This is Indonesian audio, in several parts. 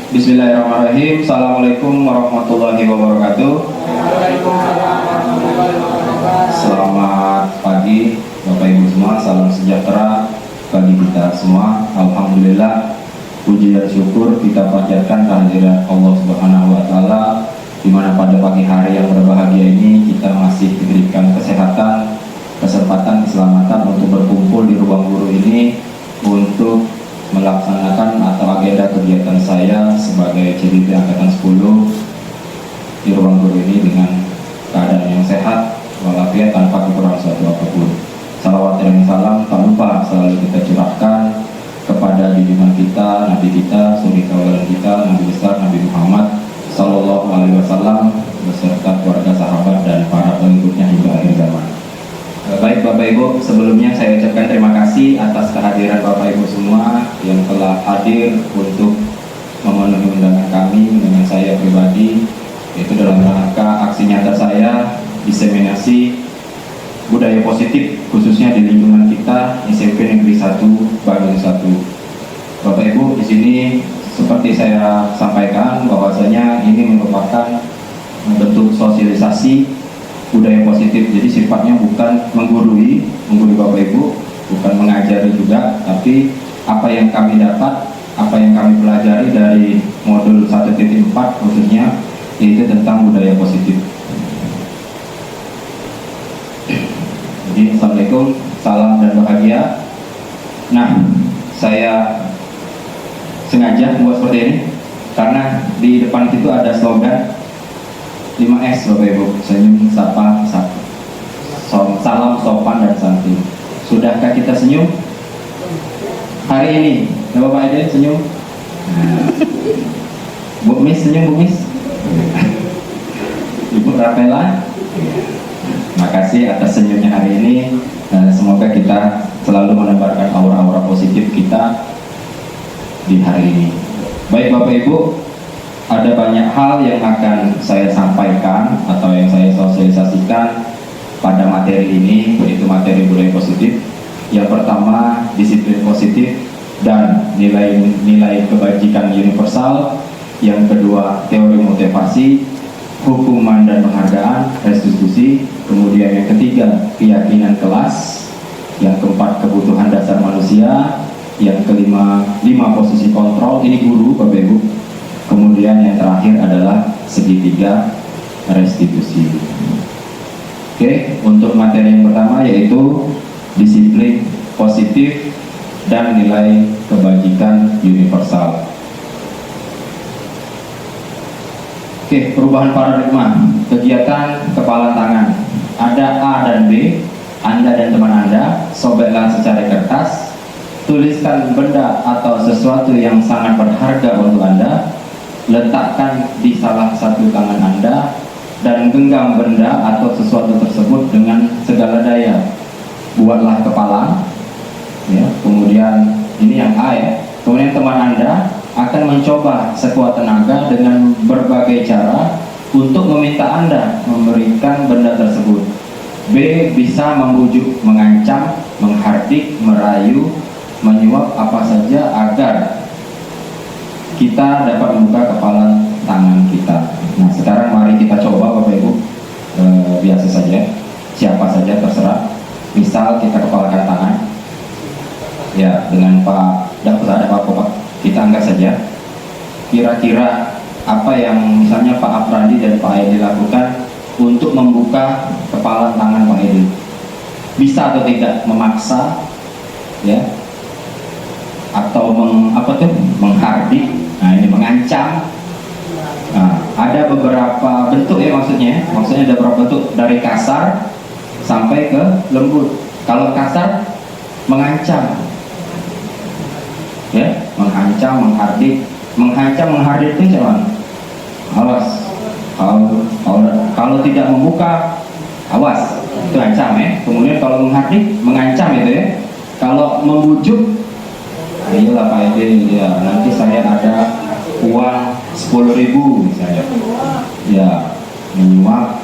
Bismillahirrahmanirrahim. Assalamualaikum warahmatullahi wabarakatuh. Selamat pagi Bapak Ibu semua, salam sejahtera bagi kita semua. Alhamdulillah, puji dan syukur kita panjatkan kehadiran Allah Subhanahu wa taala, di mana pada pagi hari yang berbahagia ini kita masih diberikan kesehatan, kesempatan, keselamatan untuk berkumpul di ruang guru ini untuk melaksanakan atau agenda kegiatan saya sebagai CDP Angkatan 10 di ruang guru ini dengan keadaan yang sehat walafiat tanpa kekurangan suatu apapun. Salawat dan salam tak lupa selalu kita curahkan kepada junjungan kita, Nabi kita, suri tauladan kita, Nabi besar Nabi Muhammad Sallallahu Alaihi Wasallam beserta keluarga, sahabat dan para pengikutnya hingga akhir zaman. Baik Bapak Ibu, sebelumnya saya ucapkan terima kasih atas kehadiran Bapak Ibu semua yang telah hadir untuk memenuhi undangan kami dengan saya pribadi, yaitu dalam rangka aksi nyata saya diseminasi budaya positif khususnya di lingkungan kita SMP Negeri 1 Bandung 1. Bapak Ibu, di sini seperti saya sampaikan bahwasanya ini merupakan bentuk sosialisasi budaya positif, jadi sifatnya bukan menggurui Bapak Ibu, bukan mengajari juga, tapi apa yang kami dapat, apa yang kami pelajari dari modul 1.4 khususnya, yaitu tentang budaya positif. Jadi Assalamualaikum, salam dan bahagia. Nah, saya sengaja buat seperti ini karena di depan itu ada slogan 5S Bapak Ibu, senyum, sapa, sapa. Salam, sopan, dan santun. Sudahkah kita senyum hari ini? Ya Bapak Ede senyum. Bu Mis senyum, Bu Mis. Ibu Rapela. Makasih atas senyumnya hari ini. Semoga kita selalu menebarkan aura-aura positif kita di hari ini. Baik Bapak Ibu, ada banyak hal yang akan saya sampaikan atau yang saya sosialisasikan pada materi ini, yaitu materi budaya positif. Yang pertama, disiplin positif dan nilai-nilai kebajikan universal. Yang kedua, teori motivasi, hukuman dan penghargaan, restitusi. Kemudian yang ketiga, keyakinan kelas. Yang keempat, kebutuhan dasar manusia. Yang kelima, 5 posisi kontrol. Ini guru Bapak Ibu. Kemudian yang terakhir adalah segitiga restitusi. Oke, untuk materi yang pertama yaitu disiplin positif dan nilai kebajikan universal. Oke, perubahan paradigma kegiatan kepala tangan. Ada A dan B, Anda dan teman Anda sobeklah secari kertas, tuliskan benda atau sesuatu yang sangat berharga untuk Anda, letakkan di salah satu tangan Anda dan genggam benda atau sesuatu tersebut dengan segala daya. Buatlah kepala, ya. Kemudian ini yang A ya. Kemudian teman Anda akan mencoba sekuat tenaga dengan berbagai cara untuk meminta Anda memberikan benda tersebut. B bisa membujuk, mengancam, menghardik, merayu, menyuap apa saja agar kita dapat membuka kepala tangan kita. Nah, sekarang mari kita coba Bapak Ibu, biasa saja, siapa saja terserah. Misal kita kepalakan tangan, ya dengan Pak, ada Pak, kita angkat saja. Kira-kira apa yang misalnya Pak Afrandi dan Pak Edi lakukan untuk membuka kepala tangan Pak Edi? Bisa atau tidak memaksa, ya? Atau menghardik? Nah, ini mengancam. Nah, ada beberapa bentuk ya maksudnya ada beberapa bentuk dari kasar sampai ke lembut. Kalau kasar mengancam, ya, mengancam, menghardik. Mengancam, menghardik itu jangan. Awas, kalau tidak membuka, awas, itu ancam ya. Kemudian kalau menghardik, mengancam itu ya. Kalau membujuk, ayolah Pak Edi, ya nanti saya ada uang 10.000 misalnya, ya menyuap,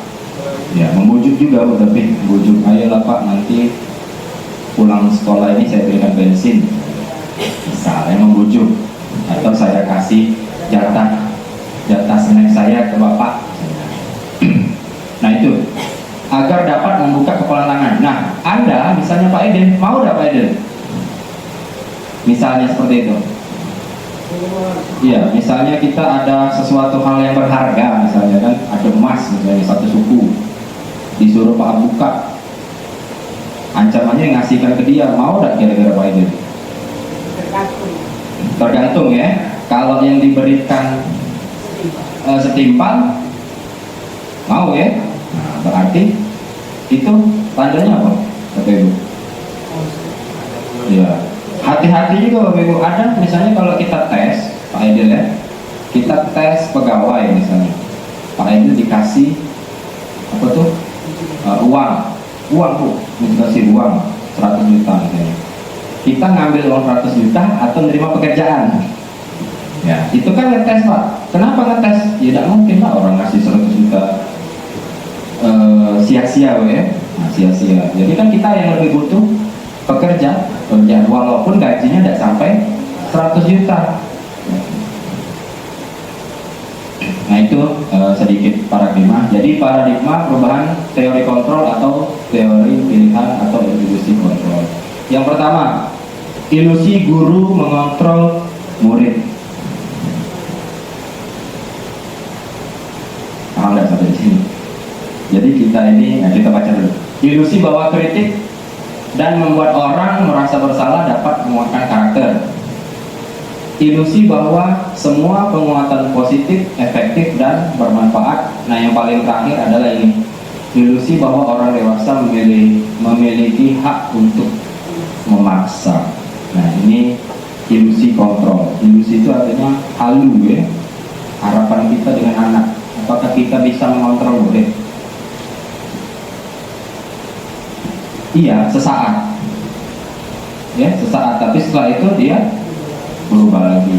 ya membujuk juga, lebih membujuk, ayolah Pak nanti pulang sekolah ini saya berikan bensin, misalnya membujuk, atau saya kasih jatah Aidil, mau tidak Pak Aidil? Misalnya seperti itu. Iya, misalnya kita ada sesuatu hal yang berharga, misalnya kan ada emas, misalnya satu suku, disuruh Pak buka, ancamannya ngasihkan ke dia, mau tidak kira-kira Pak Aidil? Tergantung ya. Kalau yang diberikan setimpal, mau ya. Nah, berarti itu tandanya apa, Bapak Ibu? Iya. Hati-hati juga Bapak Ibu. Ada misalnya kalau kita tes, Pak Aidil ya, kita tes pegawai misalnya, Pak Aidil dikasih apa tuh? Uang tuh, dikasih uang 100 juta misalnya. Kita ngambil uang 100 juta atau menerima pekerjaan? Ya, itu kan ngetes Pak. Kenapa ngetes? Ya tidak mungkin lah orang ngasih 100 juta sia-sia ya. Nah, sia-sia. Jadi kan kita yang lebih butuh pekerja walaupun gajinya tidak sampai 100 juta. Nah itu sedikit paradigma. Jadi paradigma perubahan teori kontrol atau teori pilihan atau ilusi kontrol. Yang pertama, ilusi guru mengontrol murid. Paham nggak sampai di sini? Jadi kita baca dulu. Ilusi bahwa kritik dan membuat orang merasa bersalah dapat menguatkan karakter. Ilusi bahwa semua penguatan positif, efektif dan bermanfaat. Nah yang paling terakhir adalah ini. Ilusi bahwa orang dewasa memiliki hak untuk memaksa. Nah ini ilusi kontrol. Ilusi itu artinya halu ya. Harapan kita dengan anak. Apakah kita bisa mengontrol murid? Iya, sesaat. Ya, sesaat. Tapi setelah itu dia berubah lagi.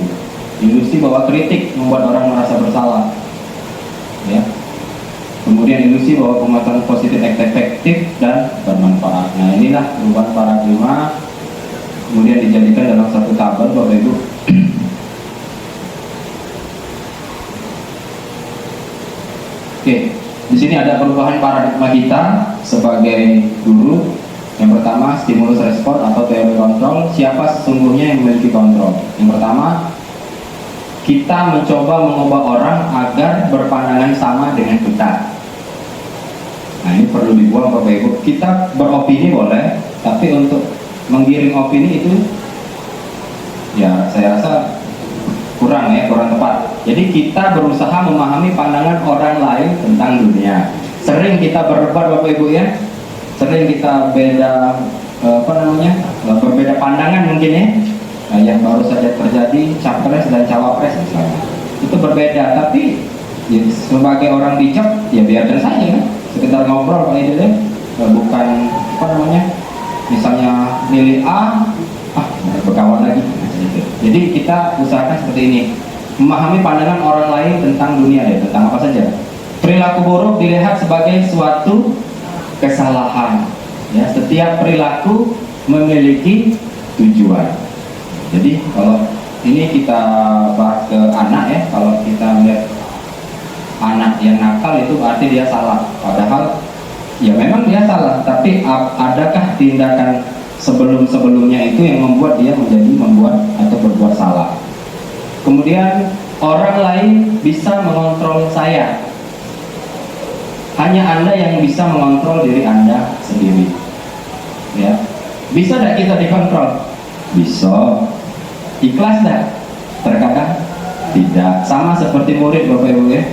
Ilusi bahwa kritik membuat orang merasa bersalah. Ya. Kemudian ilusi bahwa penguatan positif efektif dan bermanfaat. Nah, inilah perubahan paradigma. Kemudian dijadikan dalam satu tabel Bapak Ibu. Oke, di sini ada perubahan paradigma kita sebagai guru. Yang pertama, stimulus respon atau teori kontrol. Siapa sesungguhnya yang memiliki kontrol? Yang pertama, kita mencoba mengubah orang agar berpandangan sama dengan kita. Nah ini perlu dibuang Bapak Ibu. Kita beropini boleh, tapi untuk menggiring opini itu ya saya rasa kurang tepat. Jadi kita berusaha memahami pandangan orang lain tentang dunia. Sering kita berdebat Bapak Ibu ya. Sering kita berbeda pandangan mungkin ya. Nah, yang baru saja terjadi capres dan cawapres misalnya. Itu berbeda, tapi ya, sebagai orang bijak ya biarkan saja kan. Sekedar ngobrol Pak Aidil ya. Bukan misalnya milih A, berkawan lagi. Jadi kita usahakan seperti ini, memahami pandangan orang lain tentang dunia ya, tentang apa saja. Perilaku buruk dilihat sebagai suatu kesalahan. Ya, setiap perilaku memiliki tujuan. Jadi kalau ini kita bahas ke anak ya, kalau kita melihat anak yang nakal itu berarti dia salah. Padahal ya memang dia salah, tapi adakah tindakan sebelumnya itu yang membuat dia membuat atau berbuat salah? Kemudian orang lain bisa mengontrol saya. Hanya Anda yang bisa mengontrol diri Anda sendiri. Ya, bisa tidak kita dikontrol? Bisa. Ikhlas tidak? Terkadang tidak. Sama seperti murid Bapak Ibu ya.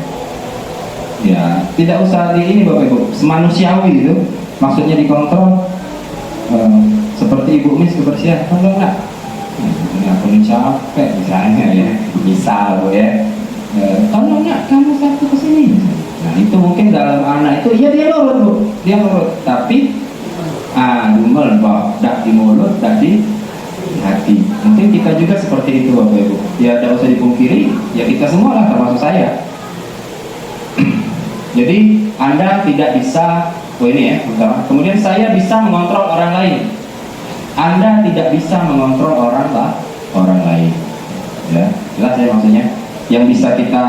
Ya, tidak usah di ini Bapak Ibu. Semanusiawi itu, maksudnya dikontrol. Seperti Ibu Miss kebersihan, tolong nggak? Ini aku ini capek misalnya ya. Misal ya. Tolong nggak kamu satu kesini. Nah itu mungkin dalam anak itu, ya dia nurut Bu, dia nurut. Tapi dumel bahwa dak di mulut, dak di hati. Mungkin kita juga seperti itu Bapak Ibu. Ya tidak usah dipungkiri, ya kita semua lah termasuk saya. Jadi Anda tidak bisa, ini ya, pertama. Kemudian saya bisa mengontrol orang lain. Anda tidak bisa mengontrol orang lain. Ya, jelas ya maksudnya. Yang bisa kita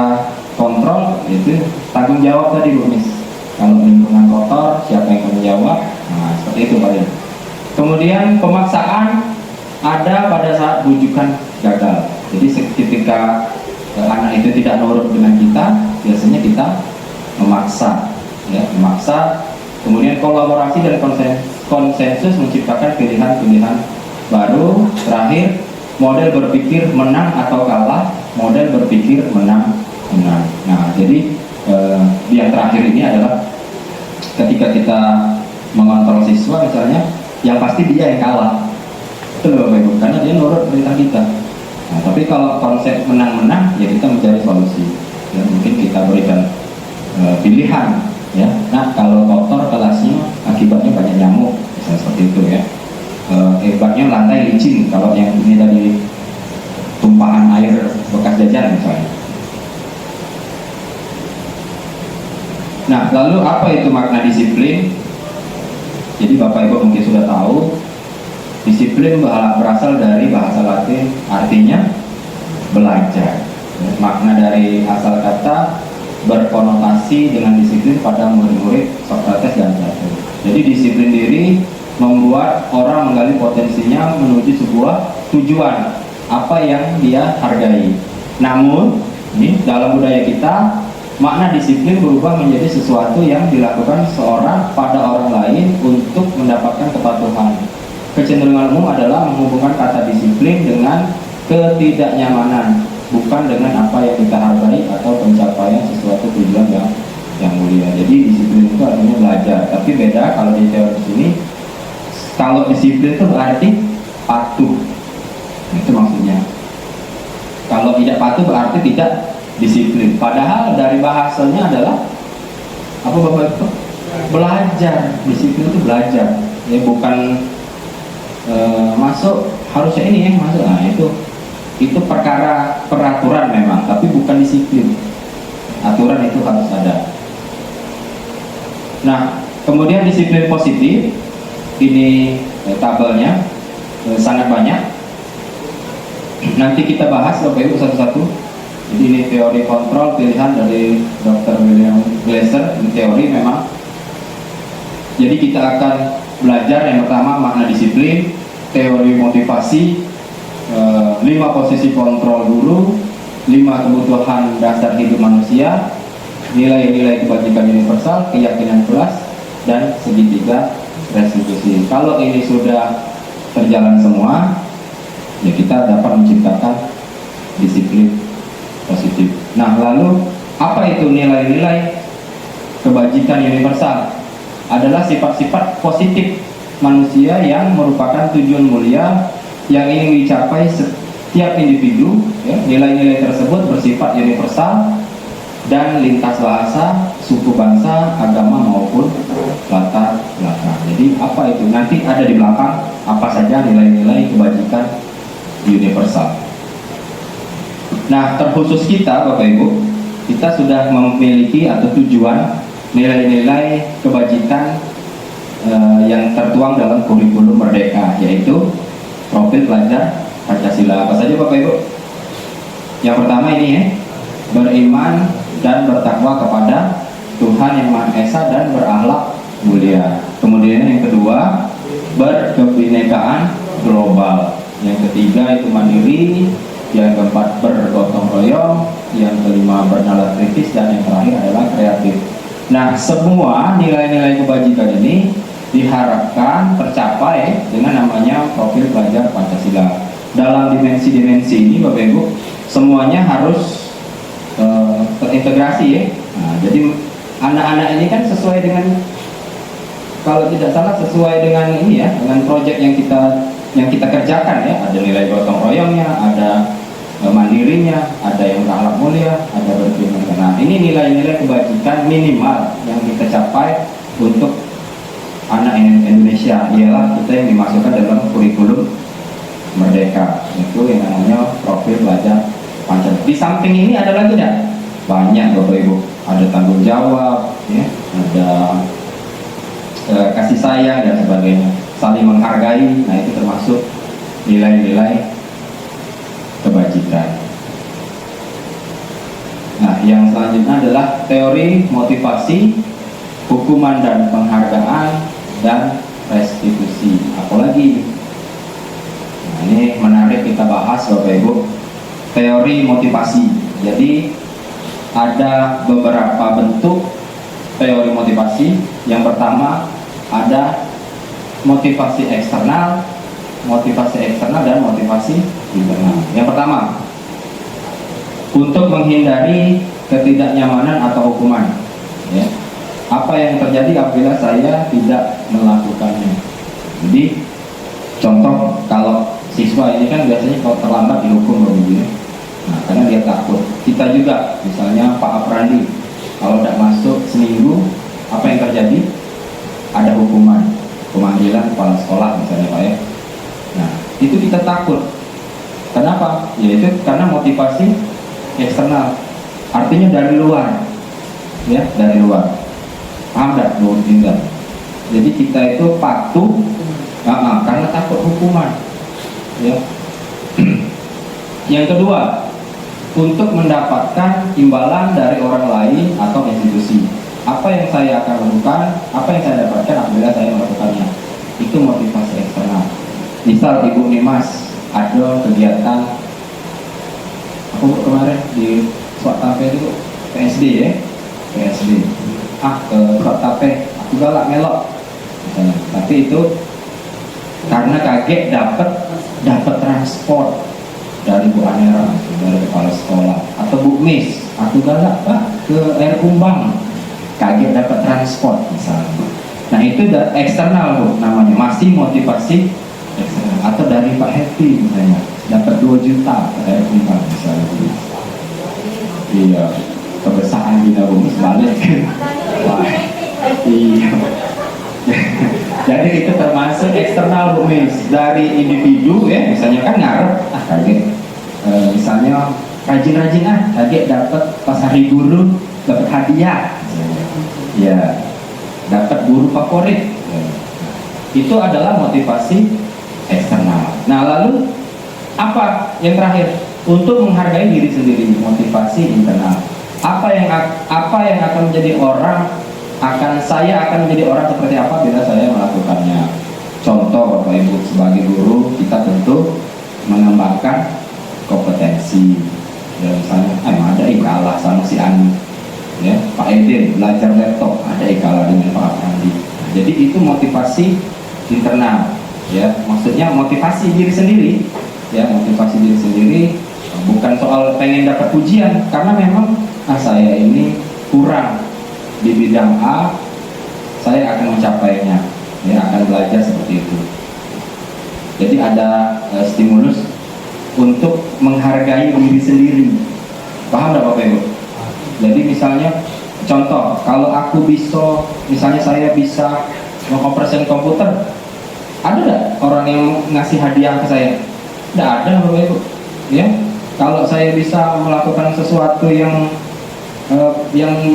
kontrol itu tanggung jawab tadi Bu Miss. Kalau lingkungan kotor, siapa yang menjawab? Nah seperti itu Pak ya. Kemudian pemaksaan ada pada saat bujukan gagal. Jadi ketika anak itu tidak nurut dengan kita, biasanya kita memaksa, ya, memaksa. Kemudian kolaborasi dan konsensus menciptakan pilihan-pilihan baru. Terakhir, model berpikir menang atau kalah, model berpikir menang. Nah, jadi yang terakhir ini adalah ketika kita mengontrol siswa misalnya, yang pasti dia yang kalah, itu loh Bapak Ibu, karena dia nurut perintah kita. Nah, tapi kalau konsep menang-menang, ya kita mencari solusi. Ya, mungkin kita berikan pilihan. Ya, nah kalau kotor kelasnya akibatnya banyak nyamuk, misalnya seperti itu ya. Hebatnya lantai licin, kalau yang ini tadi tumpahan air bekas jajan misalnya. Nah, lalu apa itu makna disiplin? Jadi Bapak Ibu mungkin sudah tahu, disiplin berasal dari bahasa Latin, artinya belajar. Makna dari asal kata berkonotasi dengan disiplin pada murid-murid Sokrates dan Plato. Jadi disiplin diri membuat orang menggali potensinya menuju sebuah tujuan apa yang dia hargai. Namun, ini dalam budaya kita, makna disiplin berubah menjadi sesuatu yang dilakukan seorang pada orang lain untuk mendapatkan kepatuhan. Kecenderungan umum adalah menghubungkan kata disiplin dengan ketidaknyamanan, bukan dengan apa yang kita hargai atau pencapaian sesuatu tujuan yang mulia. Jadi disiplin itu artinya belajar. Tapi beda kalau di teori sini, kalau disiplin itu berarti patuh. Itu maksudnya. Kalau tidak patuh berarti tidak disiplin. Padahal dari bahasanya adalah apa Bapak Ibu? Belajar. Disiplin itu belajar. Ya bukan masuk harusnya ini masuk. Nah, itu perkara peraturan memang, tapi bukan disiplin. Aturan itu harus ada. Nah, kemudian disiplin positif ini tabelnya sangat banyak. Nanti kita bahas Bapak Ibu satu-satu. Jadi ini teori kontrol pilihan dari Dr. William Glasser. Ini teori memang. Jadi kita akan belajar yang pertama makna disiplin, teori motivasi, 5 posisi kontrol dulu, 5 kebutuhan dasar hidup manusia, nilai-nilai kebajikan universal, keyakinan kelas, dan segitiga restitusi. Kalau ini sudah terjalan semua, ya kita dapat menciptakan disiplin positif. Nah, lalu apa itu nilai-nilai kebajikan universal? Adalah sifat-sifat positif manusia yang merupakan tujuan mulia yang ingin dicapai setiap individu. Ya, nilai-nilai tersebut bersifat universal dan lintas bahasa, suku, bangsa, agama maupun latar belakang. Jadi apa itu? Nanti ada di belakang apa saja nilai-nilai kebajikan universal. Nah, terkhusus kita Bapak Ibu, kita sudah memiliki atau tujuan nilai-nilai kebajikan yang tertuang dalam kurikulum Merdeka, yaitu profil pelajar Pancasila. Apa saja Bapak Ibu? Yang pertama ini ya, beriman dan bertakwa kepada Tuhan Yang Maha Esa dan berakhlak mulia. Kemudian yang kedua, berkebinekaan global. Yang ketiga itu mandiri. Yang keempat bergotong royong. Yang kelima bernalar kritis, dan yang terakhir adalah kreatif. Nah, semua nilai-nilai kebajikan ini diharapkan tercapai dengan namanya profil pelajar Pancasila. Dalam dimensi-dimensi ini Bapak Ibu, semuanya harus terintegrasi ya. Nah, jadi anak-anak ini kan sesuai dengan, kalau tidak salah sesuai dengan ini ya, dengan proyek yang kita kerjakan ya. Ada nilai gotong royongnya, ada mandirinya, ada yang berakhlak mulia, ada berkebinekaan. Nah, ini nilai-nilai kebajikan minimal yang kita capai untuk anak Indonesia, ialah kita yang dimasukkan dalam kurikulum Merdeka, itu yang namanya profil pelajar Pancasila. Di samping ini ada lagi tidak? Banyak Bapak Ibu. Ada tanggung jawab, ya, ada kasih sayang dan sebagainya, saling menghargai. Nah, itu termasuk nilai-nilai kebajikan. Nah, yang selanjutnya adalah teori motivasi, hukuman dan penghargaan, dan restitusi. Apalagi nah, ini menarik kita bahas Bapak Ibu, teori motivasi. Jadi ada beberapa bentuk teori motivasi. Yang pertama ada motivasi eksternal dan motivasi internal. Yang pertama, untuk menghindari ketidaknyamanan atau hukuman, ya. Apa yang terjadi apabila saya tidak melakukannya? Jadi contoh, kalau siswa ini kan biasanya kalau terlambat dihukum begini. Nah, karena dia takut. Kita juga, misalnya Pak Aprandi, kalau tidak masuk seminggu, apa yang terjadi? Ada hukuman, pemanggilan kepala sekolah misalnya Pak ya. Nah, itu kita takut. Kenapa? Yaitu karena motivasi eksternal. Artinya dari luar, ya, dari luar. Paham tak? Tidak. Jadi kita itu patuh karena takut hukuman, ya. Yang kedua, untuk mendapatkan imbalan dari orang lain atau institusi. Apa yang saya akan lakukan, apa yang saya dapatkan apabila saya melakukannya, itu motivasi eksternal. Misal Ibu Nimas ada kegiatan, aku kemarin di Swatape itu PSD ya, PSD. Ke Swatape, aku galak melok, misalnya. Tapi itu karena kaget dapat transport dari Bu Anera, dari kepala sekolah, atau Bu Miss, aku galak Pak ke Air Kumbang, kaget dapat transport misalnya. Nah itu eksternal Bu namanya, masih motivasi eksternal. Atau dari Pak Happy misalnya, dapat 2 juta ke Air Kumbang misalnya. Iya, kebesaran kita Bu Miss balik. Wah, iya. Jadi itu termasuk eksternal Bu Miss, dari individu ya, misalnya kan ngarep kaget, misalnya rajin-rajin kaget dapat pas hari guru dapat hadiah, ya dapat guru favorit, itu adalah motivasi eksternal. Nah lalu apa yang terakhir? Untuk menghargai diri sendiri, motivasi internal. Apa yang akan menjadi saya akan menjadi orang seperti apa bila saya melakukannya. Contoh Bapak Ibu, sebagai guru kita tentu mengembangkan kompetensi. Ya, misalnya ada ikalah sama si Ani, ya, Pak Eden belajar laptop, ada ikalah dengan Pak Andi. Jadi itu motivasi internal, ya, maksudnya motivasi diri sendiri, ya, motivasi diri sendiri. Bukan soal pengen dapat pujian, karena memang saya ini kurang di bidang A, saya akan mencapainya, ya, akan belajar seperti itu. Jadi ada stimulus untuk menghargai diri sendiri. Paham tak Bapak Ibu? Jadi misalnya contoh, kalau aku bisa, misalnya saya bisa mengoperasikan komputer, ada nggak orang yang ngasih hadiah ke saya? Tidak ada Bapak Ibu, ya. Kalau saya bisa melakukan sesuatu yang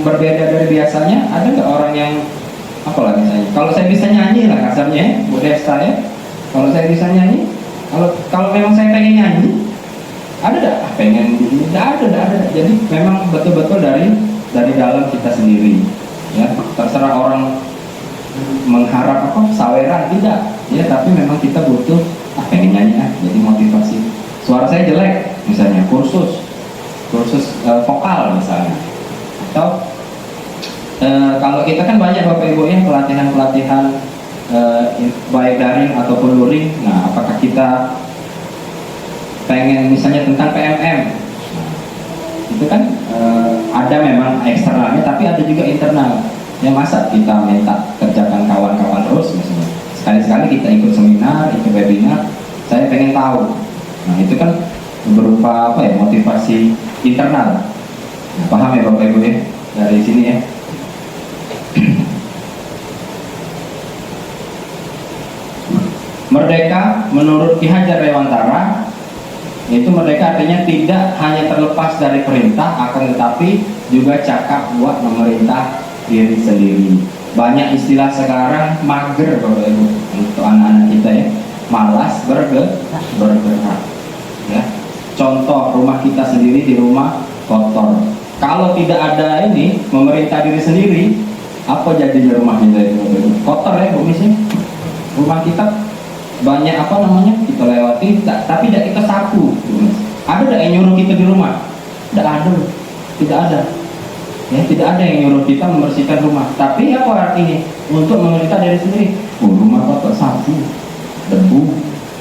berbeda dari biasanya, ada nggak orang yang apalah misalnya? Kalau saya bisa nyanyi lah kasarnya, Bu Desta ya. Kalau saya bisa nyanyi, kalau memang saya pengen nyanyi, ada nggak? Pengen begini? Nggak ada. Jadi memang betul-betul dari dalam kita sendiri, ya. Terserah orang mengharap saweran, tidak, ya. Tapi memang kita butuh pengen nyanyi jadi motivasi. Suara saya jelek, misalnya kursus vokal misalnya. Atau kalau kita kan banyak Bapak Ibu ya pelatihan baik daring ataupun luring. Nah, apakah kita pengen misalnya tentang PMM? Nah, itu kan ada memang eksternalnya, tapi ada juga internal. Ya masa kita minta kerjakan kawan-kawan terus misalnya. Sekali-sekali kita ikut seminar, ikut webinar, saya pengen tahu. Nah, itu kan berupa motivasi internal. Nah, paham ya Bapak Ibu ya dari sini ya. Merdeka menurut Ki Hajar Dewantara, itu merdeka artinya tidak hanya terlepas dari perintah, akan tetapi juga cakap buat memerintah diri sendiri. Banyak istilah sekarang mager Bapak Ibu untuk anak-anak kita ya, malas bergerak. Ya. Contoh rumah kita sendiri, di rumah kotor. Kalau tidak ada ini memerintah diri sendiri, apa jadi rumahnya itu? Kotor ya Bu Miss? Rumah kita banyak apa namanya kita lewati, tapi tidak kita sapu. Ada tidak yang nyuruh kita di rumah? Tidak ada, tidak ada. Ya, tidak ada yang nyuruh kita membersihkan rumah. Tapi apa artinya? Untuk memerintah diri sendiri. Oh, rumah bapak sapu, debu,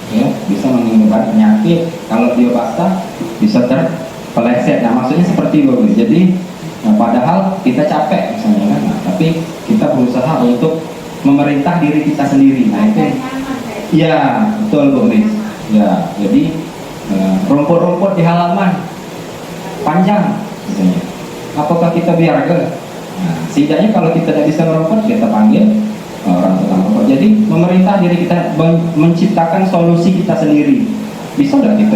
ya bisa menimbulkan penyakit. Kalau dia basah bisa terpeleset. Nah, maksudnya seperti itu. Jadi, padahal kita capek misalnya kan. Nah, tapi kita berusaha untuk memerintah diri kita sendiri. Nah, itu ya betul Bu Miss. Ya, jadi rumput-rumput di halaman panjang misalnya. Apakah kita biarkan? Nah, setidaknya kalau kita tidak bisa merumput, kita panggil orang tukang rumput. Jadi memerintah diri kita, menciptakan solusi kita sendiri. Bisa nggak kita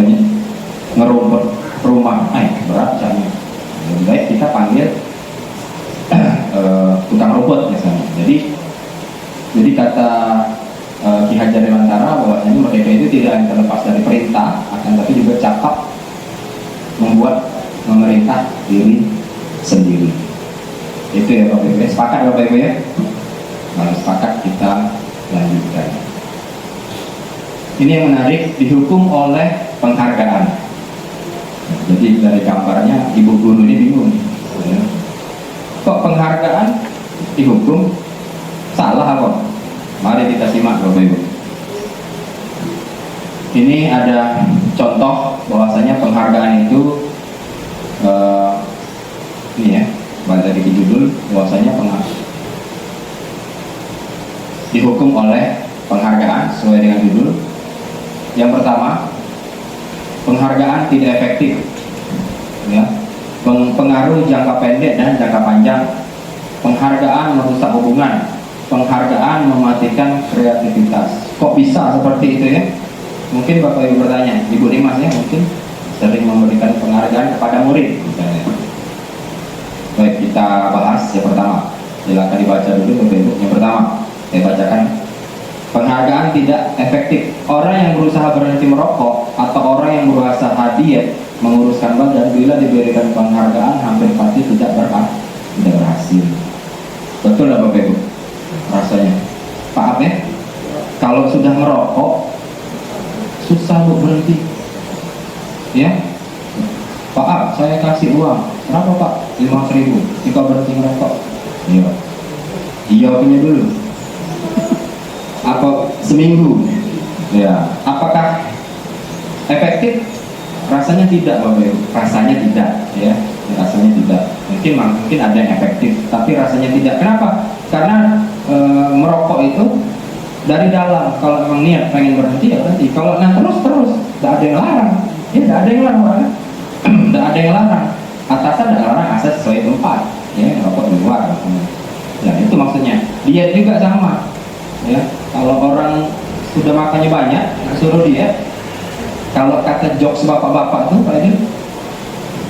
ngerumput rumah? Berat caranya. Lebih baik kita panggil tukang rumput misalnya. Jadi kata Ki Hajar Dewantara bahwasanya merdeka itu tidak hanya terlepas dari perintah, akan tapi juga cakap membuat memerintah diri sendiri. Itu ya Bapak Ibu. Sepakat Bapak Ibu ya? Kalau sepakat kita lanjutkan. Ini yang menarik, dihukum oleh penghargaan. Jadi dari gambarnya ibu guru ini bingung. Kok penghargaan dihukum? Salah apa? Mari kita simak Bapak Ibu. Ini ada contoh bahwasanya penghargaan itu ini ya, baca di judul bahwasanya dihukum oleh penghargaan sesuai dengan judul. Yang pertama, penghargaan tidak efektif, ya, pengaruh jangka pendek dan jangka panjang. Penghargaan merusak hubungan, penghargaan mematikan kreativitas. Kok bisa seperti itu ya? Mungkin Bapak Ibu bertanya, Ibu Dimas ya mungkin sering memberikan penghargaan kepada murid misalnya. Baik, kita bahas yang pertama. Silakan dibaca dulu Bapak Ibu. Yang pertama, saya bacakan. Penghargaan tidak efektif. Orang yang berusaha berhenti merokok atau orang yang berusaha diet menguruskan badan, bila diberikan penghargaan hampir pasti tidak berhasil. Betul lah Bapak Ibu? Rasanya paham ya? Kalau sudah merokok susah untuk berhenti ya. Pak, saya kasih uang berapa Pak? 5.000 jika berhenti merokok. Iya punya dulu. Apa seminggu ya? Apakah efektif? Rasanya tidak Bapak Ibu. Rasanya tidak ya. Rasanya tidak. Mungkin ada yang efektif, tapi rasanya tidak. Kenapa? Karena merokok itu dari dalam. Kalau memang niat pengen berhenti ya berhenti. Kalau terus tidak ada yang larang. Ya tidak ada yang larang. Tidak ada yang larang. Atasan tidak larang asal sesuai tempat. Ya merokok di luar. Ya itu maksudnya. Diet juga sama. Ya kalau orang sudah makannya banyak, suruh diet. Kalau kata jokes bapak-bapak tuh Pak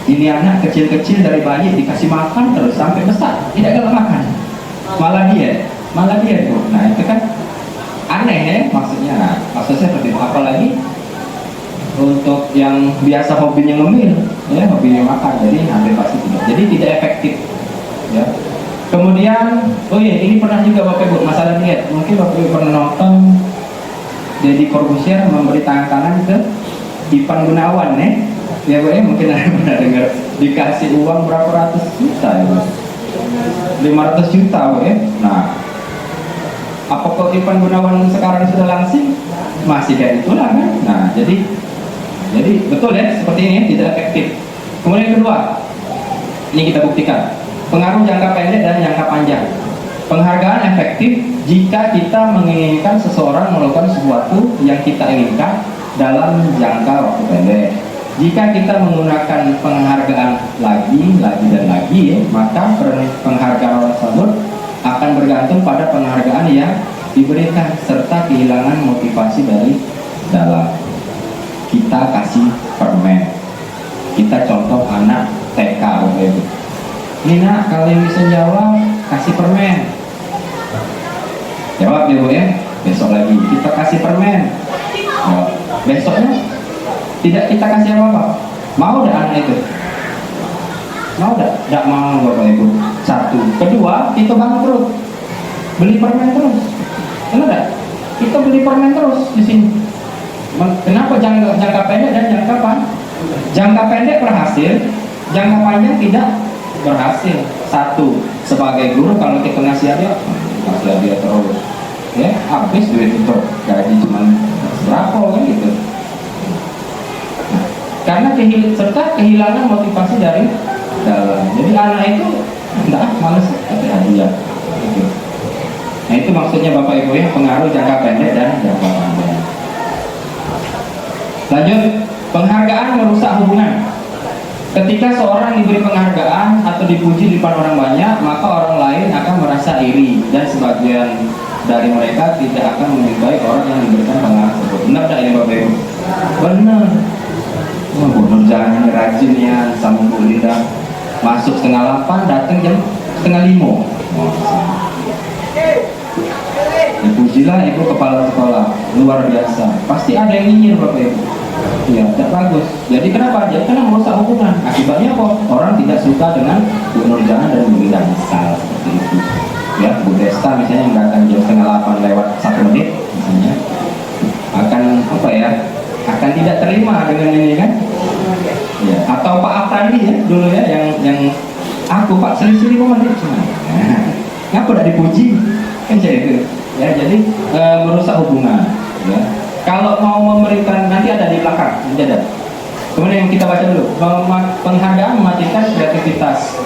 ini anak kecil-kecil dari bayi dikasih makan terus sampai besar tidak kalau makan, malah diet tuh. Nah itu kan aneh ya maksudnya. Maksudnya seperti itu. Apalagi untuk yang biasa hobinya ngemil ya, hobinya makan, jadi hampir pasti tidak. Jadi tidak efektif ya. Kemudian ini pernah juga Bapak Ibu masalah diet. Mungkin Bapak Ibu pernah nonton Deddy Corbuzier memberi tangan kanan ke Ivan Gunawan ya Bu ya, mungkin ada pernah dengar dikasih uang berapa ratus juta ya Bu? 500 juta Bu ya. Nah, apakah Ivan Gunawan sekarang sudah langsing? Masih kayak itulah kan. Nah, jadi betul ya seperti ini ya, tidak efektif. Kemudian yang kedua, ini kita buktikan pengaruh jangka pendek dan jangka panjang. Penghargaan efektif jika kita menginginkan seseorang melakukan sesuatu yang kita inginkan dalam jangka waktu pendek. Jika kita menggunakan penghargaan lagi dan lagi ya, maka penghargaan orang tersebut akan bergantung pada penghargaan yang diberikan serta kehilangan motivasi dari dalam. Kita kasih permen, kita contoh anak TK gitu. Ini nak, kalau yang bisa jawab kasih permen. Jawab ya Bu ya. Besok lagi kita kasih permen. Besoknya tidak kita kasih apa-apa. Mau dah anak itu? Mau dah? Tidak mau Bapak Ibu. Satu. Kedua, kita bangkrut. Beli permen terus. Benar tak? kita beli permen terus di sini. Kenapa jangka pendek dan jangka panjang? Jangka pendek berhasil, jangka panjang tidak berhasil. Satu, sebagai guru kalau kita ngasih hadiah terus, ya habis duit itu, gaji cuma berapa kan gitu. Nah, karena kehilangan motivasi dari dalam. Jadi anak itu enggak males kasih hadiah. Gitu. Nah itu maksudnya Bapak Ibu ya, pengaruh jangka pendek dan jangka panjang. Lanjut, penghargaan merusak hubungan. Ketika seorang diberi penghargaan atau dipuji di depan orang banyak, maka orang lain akan merasa iri dan sebagian dari mereka tidak akan menyukai orang yang diberikan penghargaan tersebut. Benar tidak ini Bapak Ibu? Benar. Benar, jangan rajin ya sama Bu Linda. Masuk 7:30, datang jam 5:30. Dipujilah ibu kepala sekolah, luar biasa. Pasti ada yang nyinyir Bapak Ibu. Ya, tidak bagus. Jadi kenapa? Jadi karena merusak hubungan. Akibatnya apa? Orang tidak suka dengan Bu Nurjana dan Bu Linda, misal seperti itu. Ya, Bu Desta misalnya yang datang jam 7:30 lewat 1 menit, misalnya akan apa ya? Akan tidak terima dengan ini kan? Ya. Atau Pak Aprandi ya dulu ya, yang aku Pak selisih 5 menit cuma. Ngapa udah dipuji? Kan jadi itu. Ya, jadi merusak hubungan. Ya. Kalau mau memberikan, nanti ada di belakang, nanti ada. Kemudian yang kita baca dulu, penghargaan mematikan kreativitas.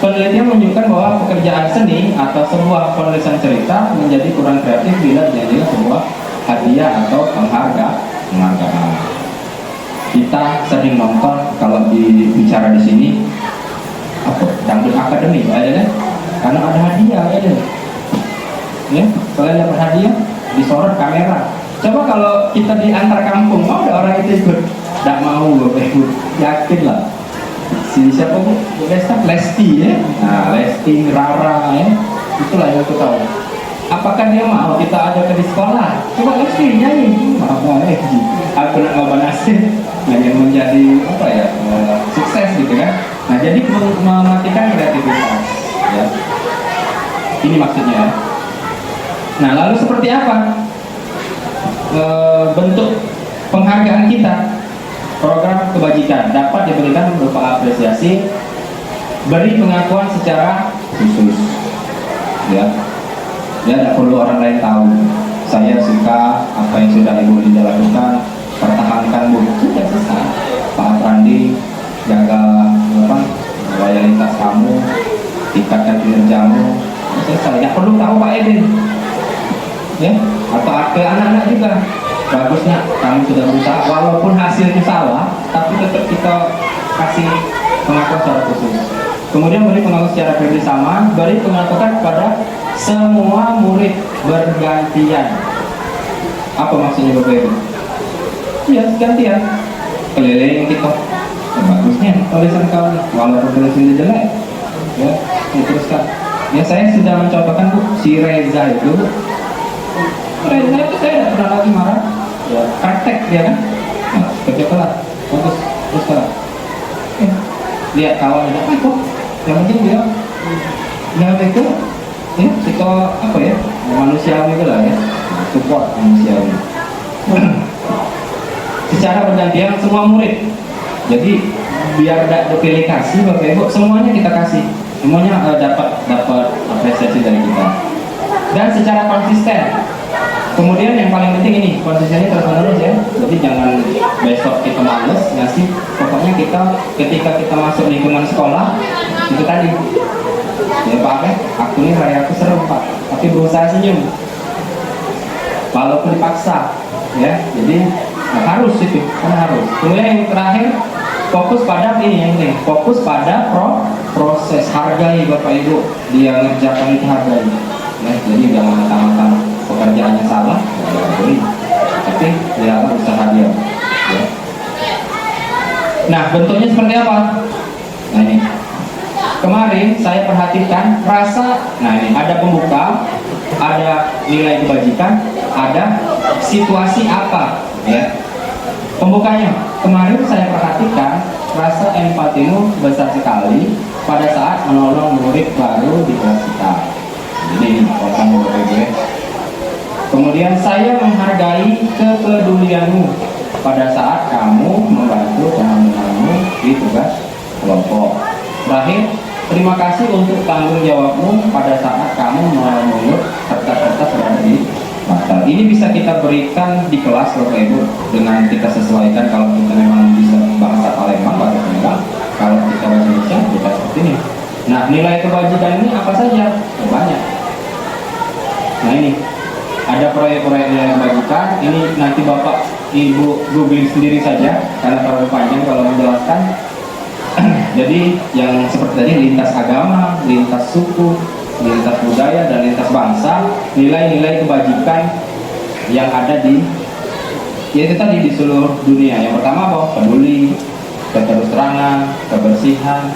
Penelitian menunjukkan bahwa pekerjaan seni atau sebuah penulisan cerita menjadi kurang kreatif bila dijadikan sebuah hadiah atau penghargaan. Kita sering nonton kalau bicara di sini apa dangdut akademi, ada kan? Karena ada hadiah, ada. Ya, selain dapat hadiah, disorot kamera. Coba kalau kita di antar kampung, mau ada orang itu ikut? Tidak mau, Bapak Ibu. Yakin lah. Si siapa Bu? Lesti ya. Nah, Lesti, Rara ya. Itulah yang aku tahu. Apakah dia mau kita ajakkan di sekolah? Coba Lesti nyanyi. Apa ya? Aku nak ngobrol nasib. Yang menjadi apa ya? Sukses gitu kan. Nah, jadi mematikan kreativitas. Ya. Ini maksudnya. Nah, lalu seperti apa bentuk penghargaan kita? Program kebajikan dapat diberikan berupa apresiasi, beri pengakuan secara khusus. Ya, tidak perlu orang lain tahu. Saya suka apa yang sudah Ibu Linda lakukan, pertahankan Bu. Sudah selesai. Pak Aprandi, jaga loyalitas kamu, tingkatkan kinerjamu. Selesai. Tidak perlu tahu Pak Edin. Ya, atau ke anak-anak juga. Bagusnya kamu sudah berusaha, walaupun hasilnya salah, tapi tetap kita kasih pengakuan secara khusus. Kemudian beri pengakuan secara pribadi sama, beri pengakuan kepada semua murid bergantian. Apa maksudnya Bapak Ibu? Ya, gantian. Keliling kita. Bagusnya tulisan kau, walaupun tulisannya jelek. Ya, diteruskan. Ya, saya sudah mencontohkan Bu, si Reza itu. Reza itu saya tidak pernah lagi marah. Ya, praktek dia kan. Nah, kerja kelas, bagus, terus kelas. Lihat kawan ada apa kok? Yang penting dia nggak itu, ya kita apa ya manusiawi itu lah ya, support manusiawi. Secara bergantian semua murid. Jadi biar tidak dipilih kasih Bapak Ibu, semuanya kita kasih, semuanya dapat apresiasi dari kita. Dan secara konsisten. Kemudian yang paling penting ini, konsistennya terus-menerus ya. Jadi jangan besok kita males ngasih. Pokoknya ketika kita masuk lingkungan sekolah, itu tadi. Ya Pak, aku nih rayaku seru Pak, tapi berusaha senyum. Walaupun dipaksa, ya. Jadi harus itu, kan harus. Kemudian yang terakhir, fokus pada ini yang penting. Fokus pada proses, hargai Bapak Ibu. Dia ngerjakan itu hargai. Ya, jadi jangan mentang-mentang pekerjaannya salah, tapi lihatlah usaha dia. Ya. Nah, bentuknya seperti apa? Nah ini, kemarin saya perhatikan rasa. Nah ini ada pembuka, ada nilai kebajikan, ada situasi apa. Ya, pembukanya kemarin saya perhatikan rasa empatimu besar sekali pada saat menolong murid baru di kelas kita. Jadi ini orang Bapak Ibu. Kemudian saya menghargai kepedulianmu pada saat kamu membantu teman-temanmu di tugas kelompok. Terakhir, terima kasih untuk tanggung jawabmu pada saat kamu memungut kertas-kertas berada di mata. Ini bisa kita berikan di kelas Bapak Ibu dengan kita sesuaikan. Kalau kita memang bisa bahasa Palembang, bahasa Palembang, kalau kita bahasa Indonesia kita seperti ini. Nah, nilai kebajikan ini apa saja? Banyak. Nah, ini ada proyek-proyek nilai kebajikan. Ini nanti Bapak Ibu googling sendiri saja karena terlalu panjang kalau menjelaskan. Jadi yang seperti tadi, lintas agama, lintas suku, lintas budaya, dan lintas bangsa, nilai-nilai kebajikan yang ada di, yaitu tadi di seluruh dunia. Yang pertama apa? Peduli, keterus-terangan, kebersihan,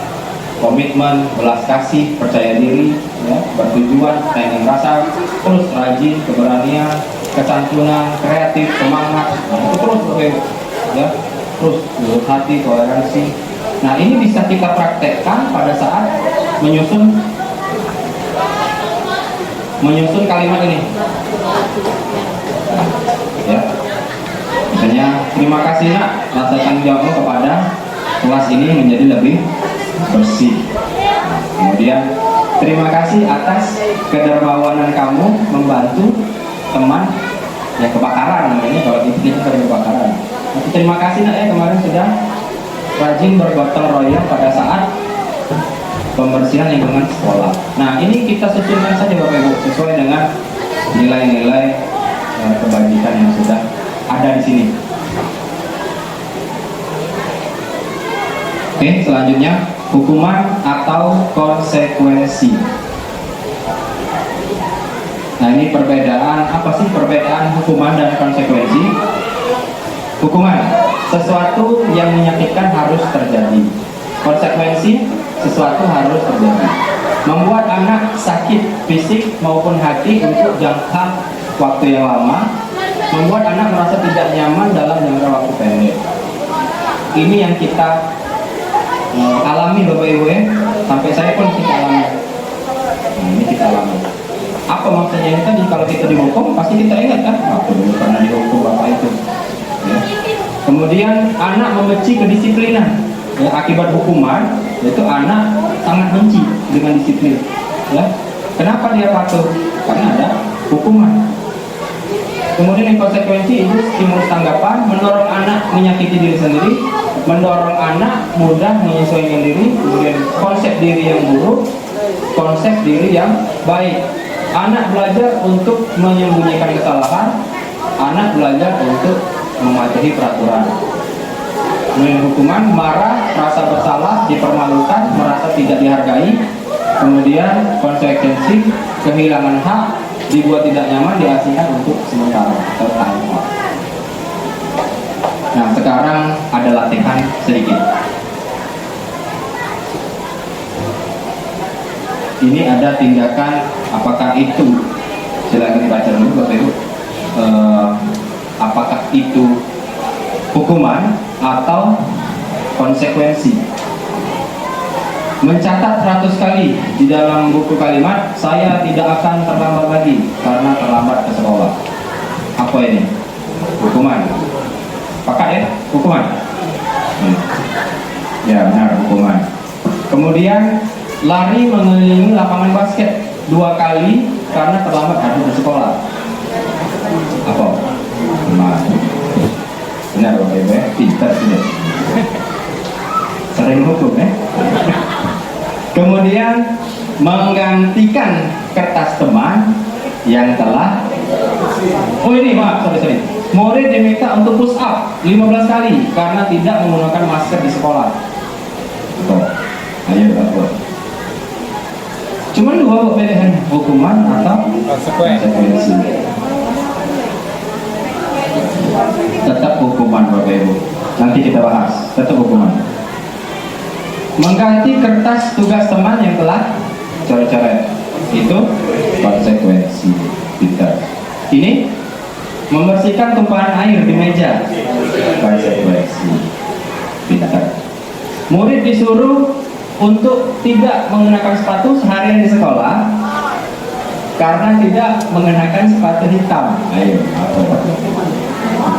komitmen, belas kasih, percaya diri, ya, bertujuan, tanggung rasa, terus rajin, keberanian, kesantunan, kreatif, semangat, nah, itu terus ya, terus lurus hati, toleransi. Nah, ini bisa kita praktekkan pada saat menyusun kalimat ini, ya. Misalnya, terima kasih nak, rasa tanggung jawabmu kepada kelas ini menjadi lebih bersih. Kemudian, terima kasih atas kedermawanan kamu membantu teman yang kebakaran, namanya kalau di sini kebakaran. Terima kasih nak ya, kemarin sudah rajin bergotong royong pada saat pembersihan lingkungan sekolah. Nah, ini kita susunkan saja Bapak Ibu sesuai dengan nilai-nilai kebajikan yang sudah ada di sini. Oke, selanjutnya hukuman atau konsekuensi. Nah, ini perbedaan, apa sih perbedaan hukuman dan konsekuensi? Hukuman, sesuatu yang menyakitkan harus terjadi. Konsekuensi, sesuatu harus terjadi. Membuat anak sakit fisik maupun hati untuk jangka waktu yang lama. Membuat anak merasa tidak nyaman dalam jangka waktu pendek. Ini yang kita alami Bapak Ibu ya. Sampai saya pun kita alami. Nah, ini kita alami. Apa maksudnya ini tadi? Kalau kita dihukum pasti kita ingat kan? Aku dulu pernah dihukum bapak itu. Ya. Kemudian anak membenci kedisiplinan. Ya, akibat hukuman, yaitu anak sangat benci dengan disiplin. Ya. Kenapa dia patuh? Karena ada hukuman. Kemudian yang konsekuensi itu stimulus tanggapan, mendorong anak menyakiti diri sendiri, mendorong anak mudah menyesuaikan diri, kemudian konsep diri yang buruk, konsep diri yang baik. Anak belajar untuk menyembunyikan kesalahan, anak belajar untuk mematuhi peraturan. Kemudian hukuman, marah, merasa bersalah, dipermalukan, merasa tidak dihargai. Kemudian konsekuensi, kehilangan hak, dibuat tidak nyaman, diasingkan untuk sementara atau time out. Nah, sekarang ada latihan sedikit. Ini ada tindakan, apakah itu, silakan dibaca dulu Bapak Ibu, apakah itu hukuman atau konsekuensi. Mencatat 100 kali di dalam buku kalimat, saya tidak akan terlambat lagi karena terlambat ke sekolah. Apa ini? Hukuman. Pakat ya? Hukuman. Ya benar, hukuman. Kemudian lari mengelilingi lapangan basket 2 kali karena terlambat hadir di sekolah. Apa? Benar Bapak Ibu ya? Pintar sudah. Sering hukum ya. Kemudian menggantikan kertas teman yang telah, oh ini maaf, sorry. Murid diminta untuk push up 15 kali karena tidak menggunakan masker di sekolah. Oh, ayo buat. Cuma 2 pilihan, hukuman atau konsekuensi. Tetap hukuman Bapak Ibu. Nanti kita bahas. Tetap hukuman. Mengganti kertas tugas teman yang telah coret-coret, itu konsekuensi. Pintar. Ini membersihkan tumpahan air di meja, konsekuensi. Pintar. Murid disuruh untuk tidak menggunakan sepatu seharian di sekolah karena tidak mengenakan sepatu hitam. Ayo, apa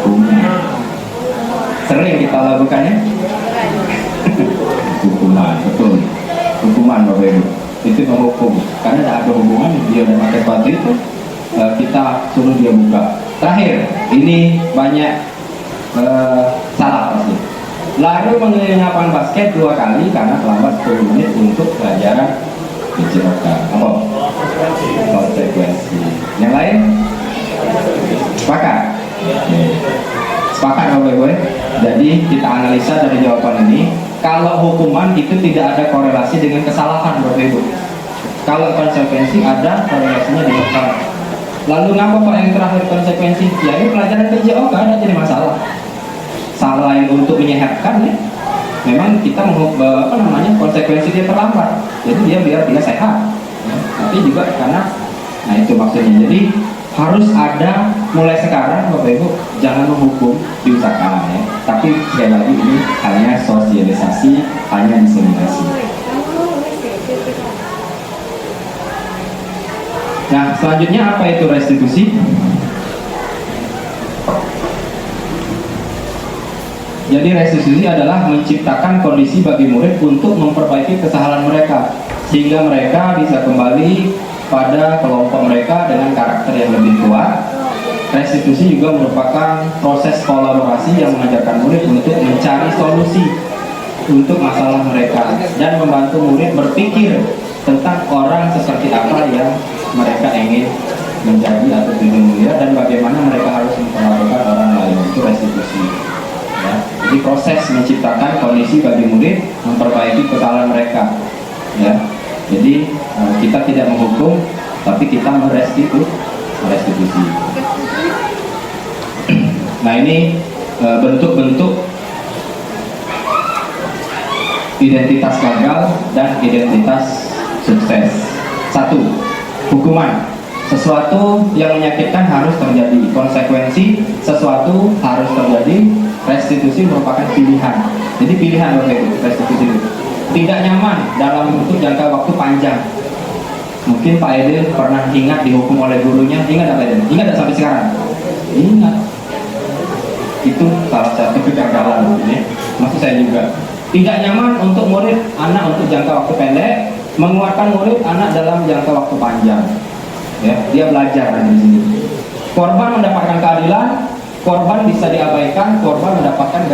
hukumnya? Sering kita lakukannya. Hukuman, betul. Hukuman Bapak Ibu. Itu menghukum. Karena tidak ada hubungan dia dan pakai sepatu itu, kita suruh dia buka. Terakhir, ini banyak salah pasti. Lalu mengelilingi lapangan basket 2 kali karena terlambat 10 menit untuk pelajaran diciptakan. Apa? Konsekuensi. Yang lain? Sepakat? Sepakat Bapak Ibu. Jadi kita analisa dari jawaban ini, kalau hukuman itu tidak ada korelasi dengan kesalahan Bapak Ibu. Kalau konsekuensi ada korelasinya dengan kesalahan. Lalu ngapa Pak yang terakhir konsekuensi? Ya ini pelajaran PJO nggak ada jadi masalah. Selain untuk menyehatkan ya, memang kita konsekuensi dia terlambat. Jadi dia biar dia sehat. Ya, tapi juga karena, nah itu maksudnya. Jadi harus ada mulai sekarang Bapak Ibu, jangan menghukum, diusahakan ya. Tapi sekali lagi ini hanya sosialisasi, hanya diseminasi. Nah selanjutnya apa itu restitusi? Jadi restitusi adalah menciptakan kondisi bagi murid untuk memperbaiki kesalahan mereka sehingga mereka bisa kembali pada kelompok mereka dengan karakter yang lebih kuat. Restitusi juga merupakan proses kolaborasi yang mengajarkan murid untuk mencari solusi untuk masalah mereka dan membantu murid berpikir tentang orang seperti apa yang mereka ingin menjadi atau tujuan mulia dan bagaimana mereka harus memperlakukan orang lain. Itu restitusi. Ya. Jadi proses menciptakan kondisi bagi murid memperbaiki kesalahan mereka. Ya. Jadi kita tidak menghukum, tapi kita merestitusi. Nah ini bentuk-bentuk identitas gagal dan identitas sukses. 1. Hukuman. Sesuatu yang menyakitkan harus terjadi. Konsekuensi sesuatu harus terjadi. Restitusi merupakan pilihan. Jadi pilihan Bapak Ibu, restitusi itu tidak nyaman dalam bentuk jangka waktu panjang. Mungkin Pak Ede pernah ingat dihukum oleh gurunya. Ingat Pak Ede? Ingat tak sampai sekarang? Ingat. Itu salah satu kegagalan ya. Maksud saya juga tidak nyaman untuk murid anak untuk jangka waktu pendek, menguatkan murid anak dalam jangka waktu panjang. Ya, dia belajar di sini. Korban mendapatkan keadilan, korban bisa diabaikan, korban mendapatkan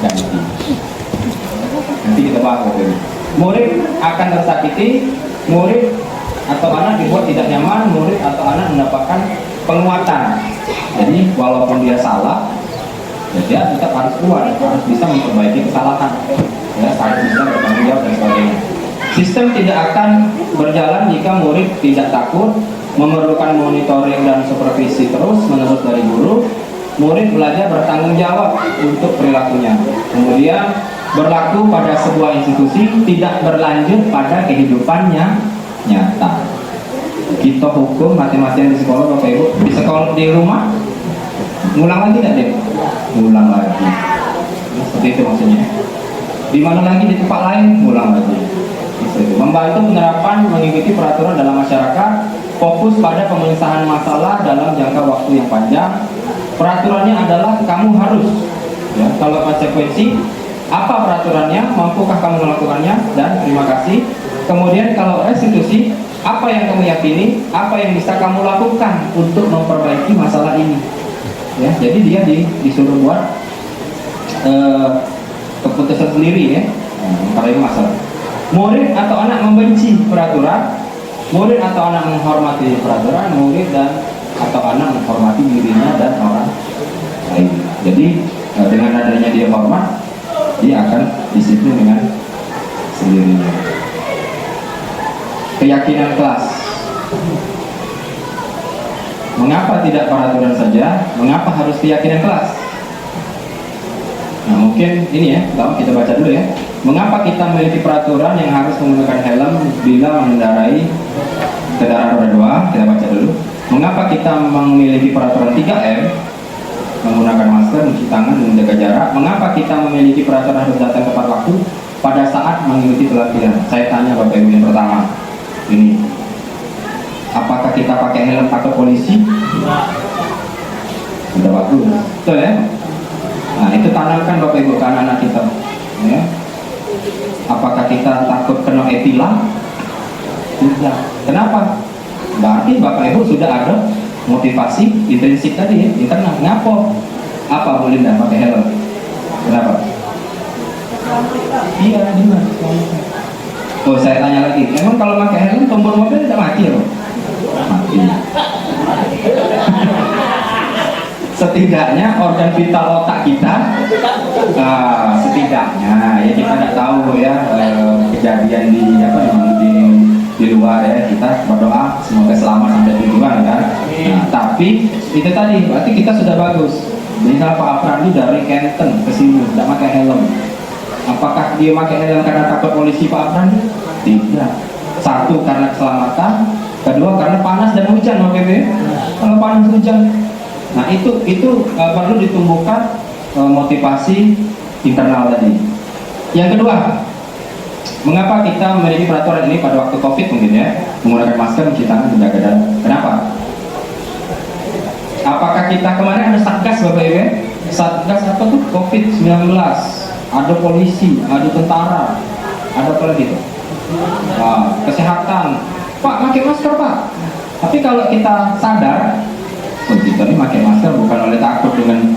ganti. Nanti kita bahas ini. Murid akan tersakiti, murid atau anak dibuat tidak nyaman, murid atau anak mendapatkan penguatan. Jadi walaupun dia salah, ya dia tetap harus kuat, harus bisa memperbaiki kesalahan. Ya, harus bisa bertanggung jawab dan sebagainya. Sistem tidak akan berjalan jika murid tidak takut, memerlukan monitoring dan supervisi terus-menerus dari guru. Murid belajar bertanggung jawab untuk perilakunya. Kemudian berlaku pada sebuah institusi, tidak berlanjut pada kehidupannya nyata. Kita hukum mati-matian di sekolah Bapak Ibu. Di sekolah, di rumah, ngulang lagi tidak deh? Ngulang lagi. Seperti itu maksudnya. Di mana lagi di tempat lain, ngulang lagi. Membantu penerapan mengikuti peraturan dalam masyarakat, fokus pada pemecahan masalah dalam jangka waktu yang panjang. Peraturannya adalah kamu harus, ya, kalau konsekuensi apa peraturannya, mampukah kamu melakukannya, dan terima kasih. Kemudian kalau restitusi, apa yang kamu yakini, apa yang bisa kamu lakukan untuk memperbaiki masalah ini. Ya, jadi dia disuruh buat keputusan sendiri ya. Kalau itu masalah. Murid atau anak membenci peraturan, murid atau anak menghormati peraturan, murid dan atau anak menghormati dirinya dan orang lain. Jadi dengan adanya dia hormat, dia akan disiplin dengan sendirinya. Keyakinan kelas. Mengapa tidak peraturan saja? Mengapa harus keyakinan kelas? Nah mungkin ini ya, kita baca dulu ya. Mengapa kita memiliki peraturan yang harus menggunakan helm bila mengendarai kendaraan roda 2? Kita baca dulu. Mengapa kita memiliki peraturan 3M? Menggunakan masker, mencuci tangan, dan menjaga jarak. Mengapa kita memiliki peraturan harus datang tepat waktu pada saat mengikuti pelatihan? Saya tanya Bapak Ibu yang pertama. Ini Apakah kita pakai helm takut polisi? Sudah bagus, betul ya? Nah itu tanamkan Bapak Ibu ke anak-anak kita ya. Apakah kita takut kena etilang? Tidak. Kenapa? Berarti Bapak Ibu sudah ada motivasi intrinsik tadi ya, internal. Ngapo? Apa Bu Linda pakai helm? Kenapa? Iya, gimana? Oh, saya tanya lagi. Emang kalau pakai helm tombol mobil tidak mati ya, Bang? Mati. Setidaknya organ vital otak kita, setidaknya ya kita tidak tahu ya kejadian di apa di luar ya, kita berdoa semoga selamat sampai tujuan kan. Nah, tapi itu tadi berarti kita sudah bagus. Misal Pak Afrandi dari Kenten ke sini tidak pakai helm. Apakah dia pakai helm karena takut polisi Pak Afrandi? Tidak. Satu karena keselamatan, kedua karena panas dan hujan, Bapak Ibu. Kalau panas hujan, nah itu perlu ditumbuhkan motivasi internal tadi. Yang kedua, mengapa kita memiliki peraturan ini pada waktu COVID mungkin ya, menggunakan masker, mencuci tangan, menjaga jarak? Kenapa? Apakah kita kemarin ada satgas Bapak Ibu? Satgas apa tuh? COVID-19. Ada polisi, ada tentara, ada apa lagi tuh? Kesehatan. Pak, pakai masker Pak. Tapi kalau kita sadar, oh, kita ini pakai masker bukan oleh takut dengan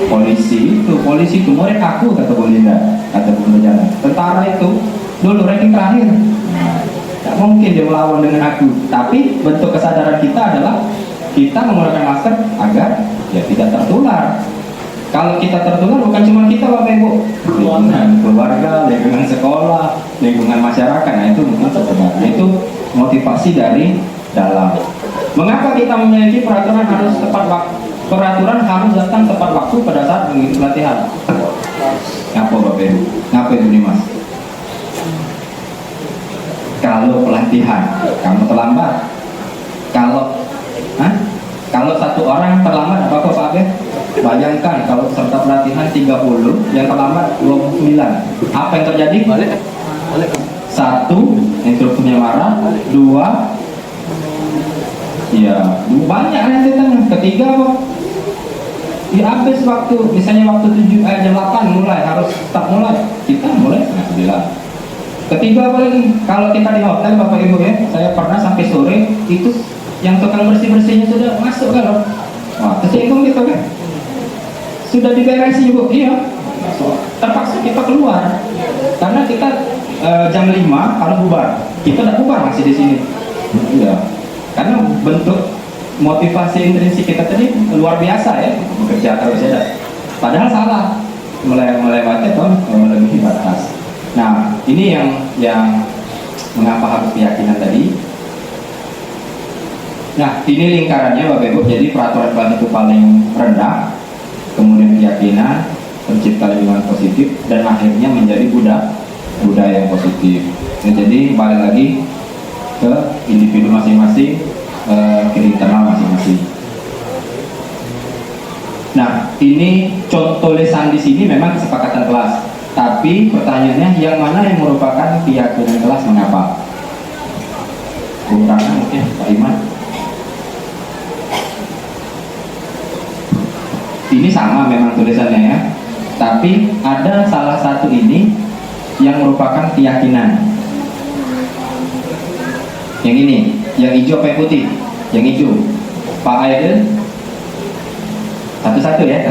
polisi itu. Polisi itu murid aku, kata Bu Linda, kata Bu Linda. Tentara itu dulu ranking terakhir. Tak mungkin dia melawan dengan aku. Tapi bentuk kesadaran kita adalah kita menggunakan masker agar ya tidak tertular. Kalau kita tertular bukan cuma kita Bapak Ibu, lingkungan keluarga, lingkungan sekolah, lingkungan masyarakat. Nah itu mungkin sebenarnya itu motivasi dari dalam. Mengapa kita memiliki peraturan harus tepat waktu? Peraturan harus datang tepat waktu pada saat mengikuti pelatihan. Ngapa Bapak Ibu? Ngapa Ibu Dimas? Kalau pelatihan kamu terlambat, kalau satu orang terlambat apa kok Pak Abel? Bayangkan kalau peserta pelatihan 30 yang terlambat 29, apa yang terjadi? Satu, instrukturnya marah. Dua, ya banyak rentetannya. Ketiga apa? Ya habis waktu, misalnya waktu jam 8 mulai harus start mulai, kita mulai setengah 9. Ketiga apa lagi? Kalau kita di hotel Bapak Ibu ya, saya pernah sampai sore itu yang tukang bersih-bersihnya sudah masuk kalau, wah tersinggung gitu kan? Sudah diberesi Bu, iya. Terpaksa kita keluar karena kita jam 5 harus bubar. Kita tidak bubar masih di sini. Iya. Karena bentuk motivasi intrinsik kita tadi luar biasa ya, bekerja terus ya. Padahal salah, melewati atau melebihi batas. Nah, ini yang mengapa harus keyakinan tadi. Nah, ini lingkarannya Bapak Ibu. Jadi peraturan itu paling rendah, kemudian keyakinan, pencipta lingkungan positif, dan akhirnya menjadi budaya yang positif. Nah, jadi balik lagi ke individu masing-masing, ke internal masing-masing. Nah, ini contoh lesan di sini memang kesepakatan kelas. Tapi pertanyaannya, yang mana yang merupakan keyakinan kelas, mengapa? Bung Rana mungkin, Pak Iman. Ini sama memang tulisannya ya. Tapi ada salah satu ini yang merupakan keyakinan. Yang ini, yang hijau apa yang putih? Yang hijau. Pak Aidil. Satu-satu ya.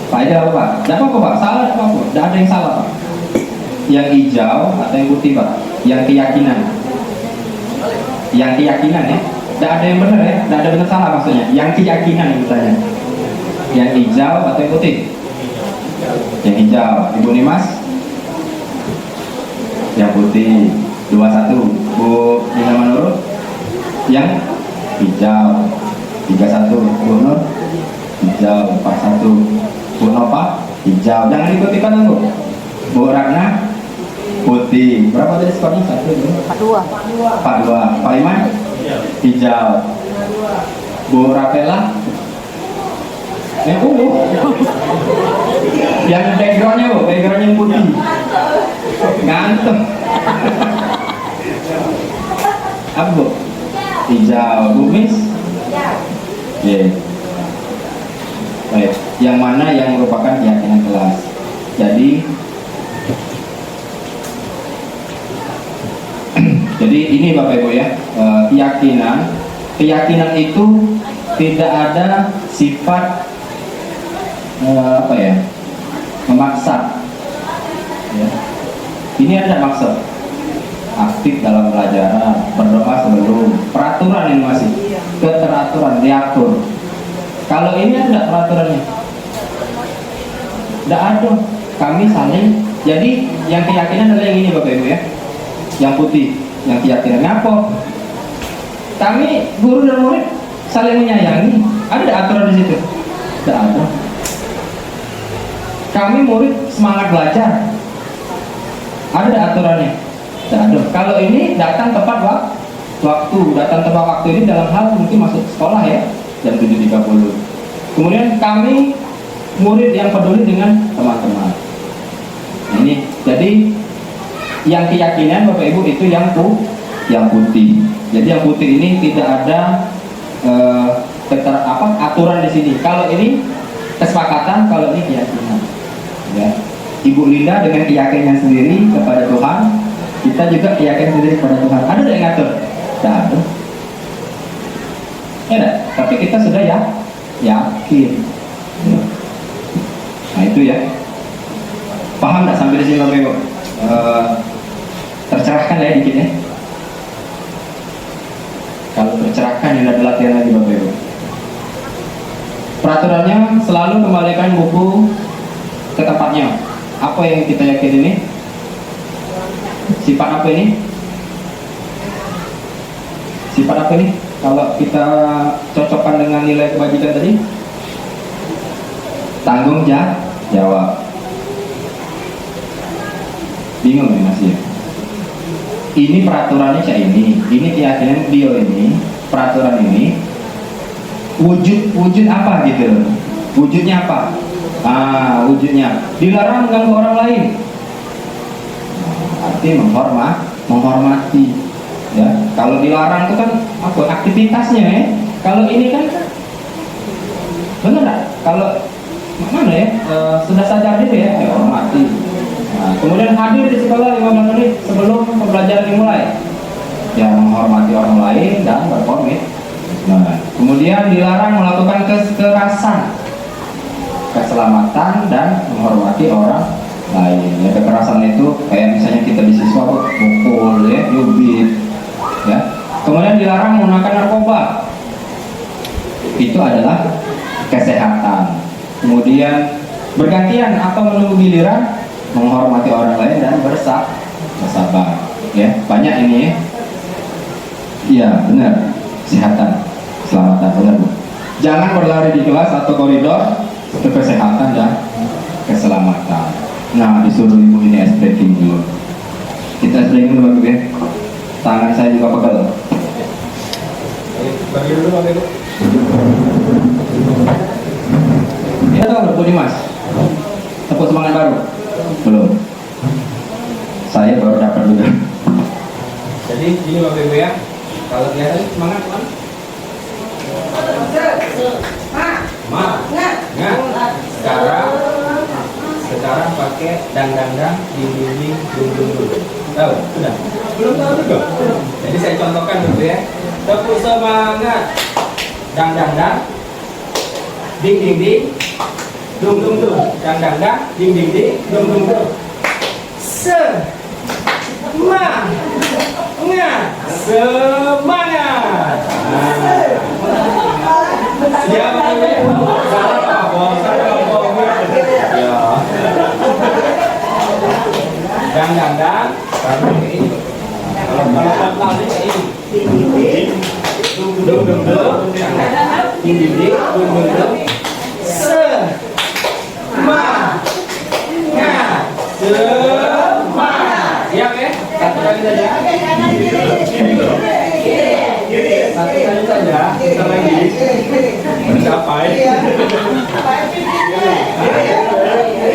Pak Aidil apa Pak? Tidak apa-apa Pak, salah tidak apa-apa. Tidak ada yang salah Pak. Yang hijau atau yang putih Pak? Yang keyakinan. Yang keyakinan ya. Tidak ada yang benar ya. Tidak ada benar salah maksudnya. Yang keyakinan yang bertanya. Yang hijau atau yang putih? Yang hijau. Ibu Nimas? Yang putih. 21. Bu Nina Manurut? Yang hijau. 31. Bu Nur? Hijau. 41. Bu Nova? Hijau. Jangan ikut-ikutan Bu. Bu Ratna? Putih. Berapa tadi skornya? 1, 2. 42. Pak Iman? Hijau. Bu Rapela? Yang ungu. Yang backgroundnya Bu, backgroundnya yang putih. Ngantem. Apa Bu? Hijau. Ya, Bu Miss? Oke. Baik, yang mana yang merupakan keyakinan kelas. Jadi ini Bapak Ibu ya, keyakinan itu tidak ada sifat memaksa. Ya. Ini ada maksud aktif dalam pelajaran, berdoa sebelum, peraturan ini masih keteraturan, diatur. Kalau ini ada peraturannya, tidak ada. Kami saling. Jadi yang keyakinan adalah yang ini Bapak Ibu ya, yang putih, yang keyakinan apa? Kami guru dan murid saling menyayangi. Ada aturan di situ? Tidak ada. Kami murid semangat belajar. Ada aturannya? Tidak ada. Kalau ini datang tepat waktu, datang tepat waktu ini dalam hal mungkin masuk sekolah ya, jam 7.30. Kemudian kami murid yang peduli dengan teman-teman. Ini jadi yang keyakinan Bapak Ibu itu yang putih. Jadi yang putih ini tidak ada aturan di sini. Kalau ini kesepakatan, kalau ini keyakinan. Ya. Ibu Linda dengan keyakinan sendiri kepada Tuhan, kita juga keyakinan sendiri kepada Tuhan. Ada yang ngatur? Tidak ada. Ya, tapi kita sudah yakin. Nah itu ya. Paham nggak sampai di sini Bapak Ibu? Tercerahkan ya dikit ya. Kalau tercerahkan ini ada latihan lagi Bapak Ibu. Peraturannya selalu kembalikan buku ke tempatnya. Apa yang kita yakin ini? Sifat apa ini? Sifat apa ini? Kalau kita cocokkan dengan nilai kebajikan tadi, tanggung jawab. Bingung nih masih ya? Ini peraturannya kayak ini keyakinan beliau ini, peraturan ini wujud apa gitu? Wujudnya apa? Wujudnya dilarang mengganggu orang lain. Arti menghormati. Ya, kalau dilarang itu kan apa? Aktivitasnya ya. Kalau ini kan benar nggak? Kalau mana ya? Sudah sadar diri ya, hormati. Nah, kemudian hadir di sekolah 15 menit sebelum pembelajaran dimulai. Ya, menghormati orang lain dan berkomit. Nah, kemudian dilarang melakukan kekerasan, keselamatan dan menghormati orang lain. Ya, kekerasan itu kayak misalnya kita di siswa pukul ya, nyubit ya. Kemudian dilarang menggunakan narkoba. Itu adalah kesehatan. Kemudian bergantian atau menunggu giliran, menghormati orang lain dan bersabar. Ya, banyak ini ya. Iya, benar. Kesehatan, keselamatan, benar Bu. Jangan berlari di kelas atau koridor. Itu kesehatan dan keselamatan. Nah, disuruh ibu ini stretching dulu. Kita stretching dulu Bapak ya. Tangan saya juga pegel. Bagi dulu Bapak Ibu. Ini tahu belum Dimas? Tepuk semangat baru? Belum. Saya baru dapat juga. Jadi ini Bapak Ibu ya. Kalau kelihatan semangat kan? Sekarang pakai dang ding dulu. Tahu? Sudah? Belum tahu juga. Jadi saya contohkan dulu ya. Tepuk semangat. Dang ding dung dang ding dung semangat. Siapa ini? Salah apa? Ya. Dang. Kalau ini. Kalau pelan-pelan ini. Dung. Ding. Semangat. Siap ya? Satu kali saja. Satu kali saja. Kita lagi mencapai.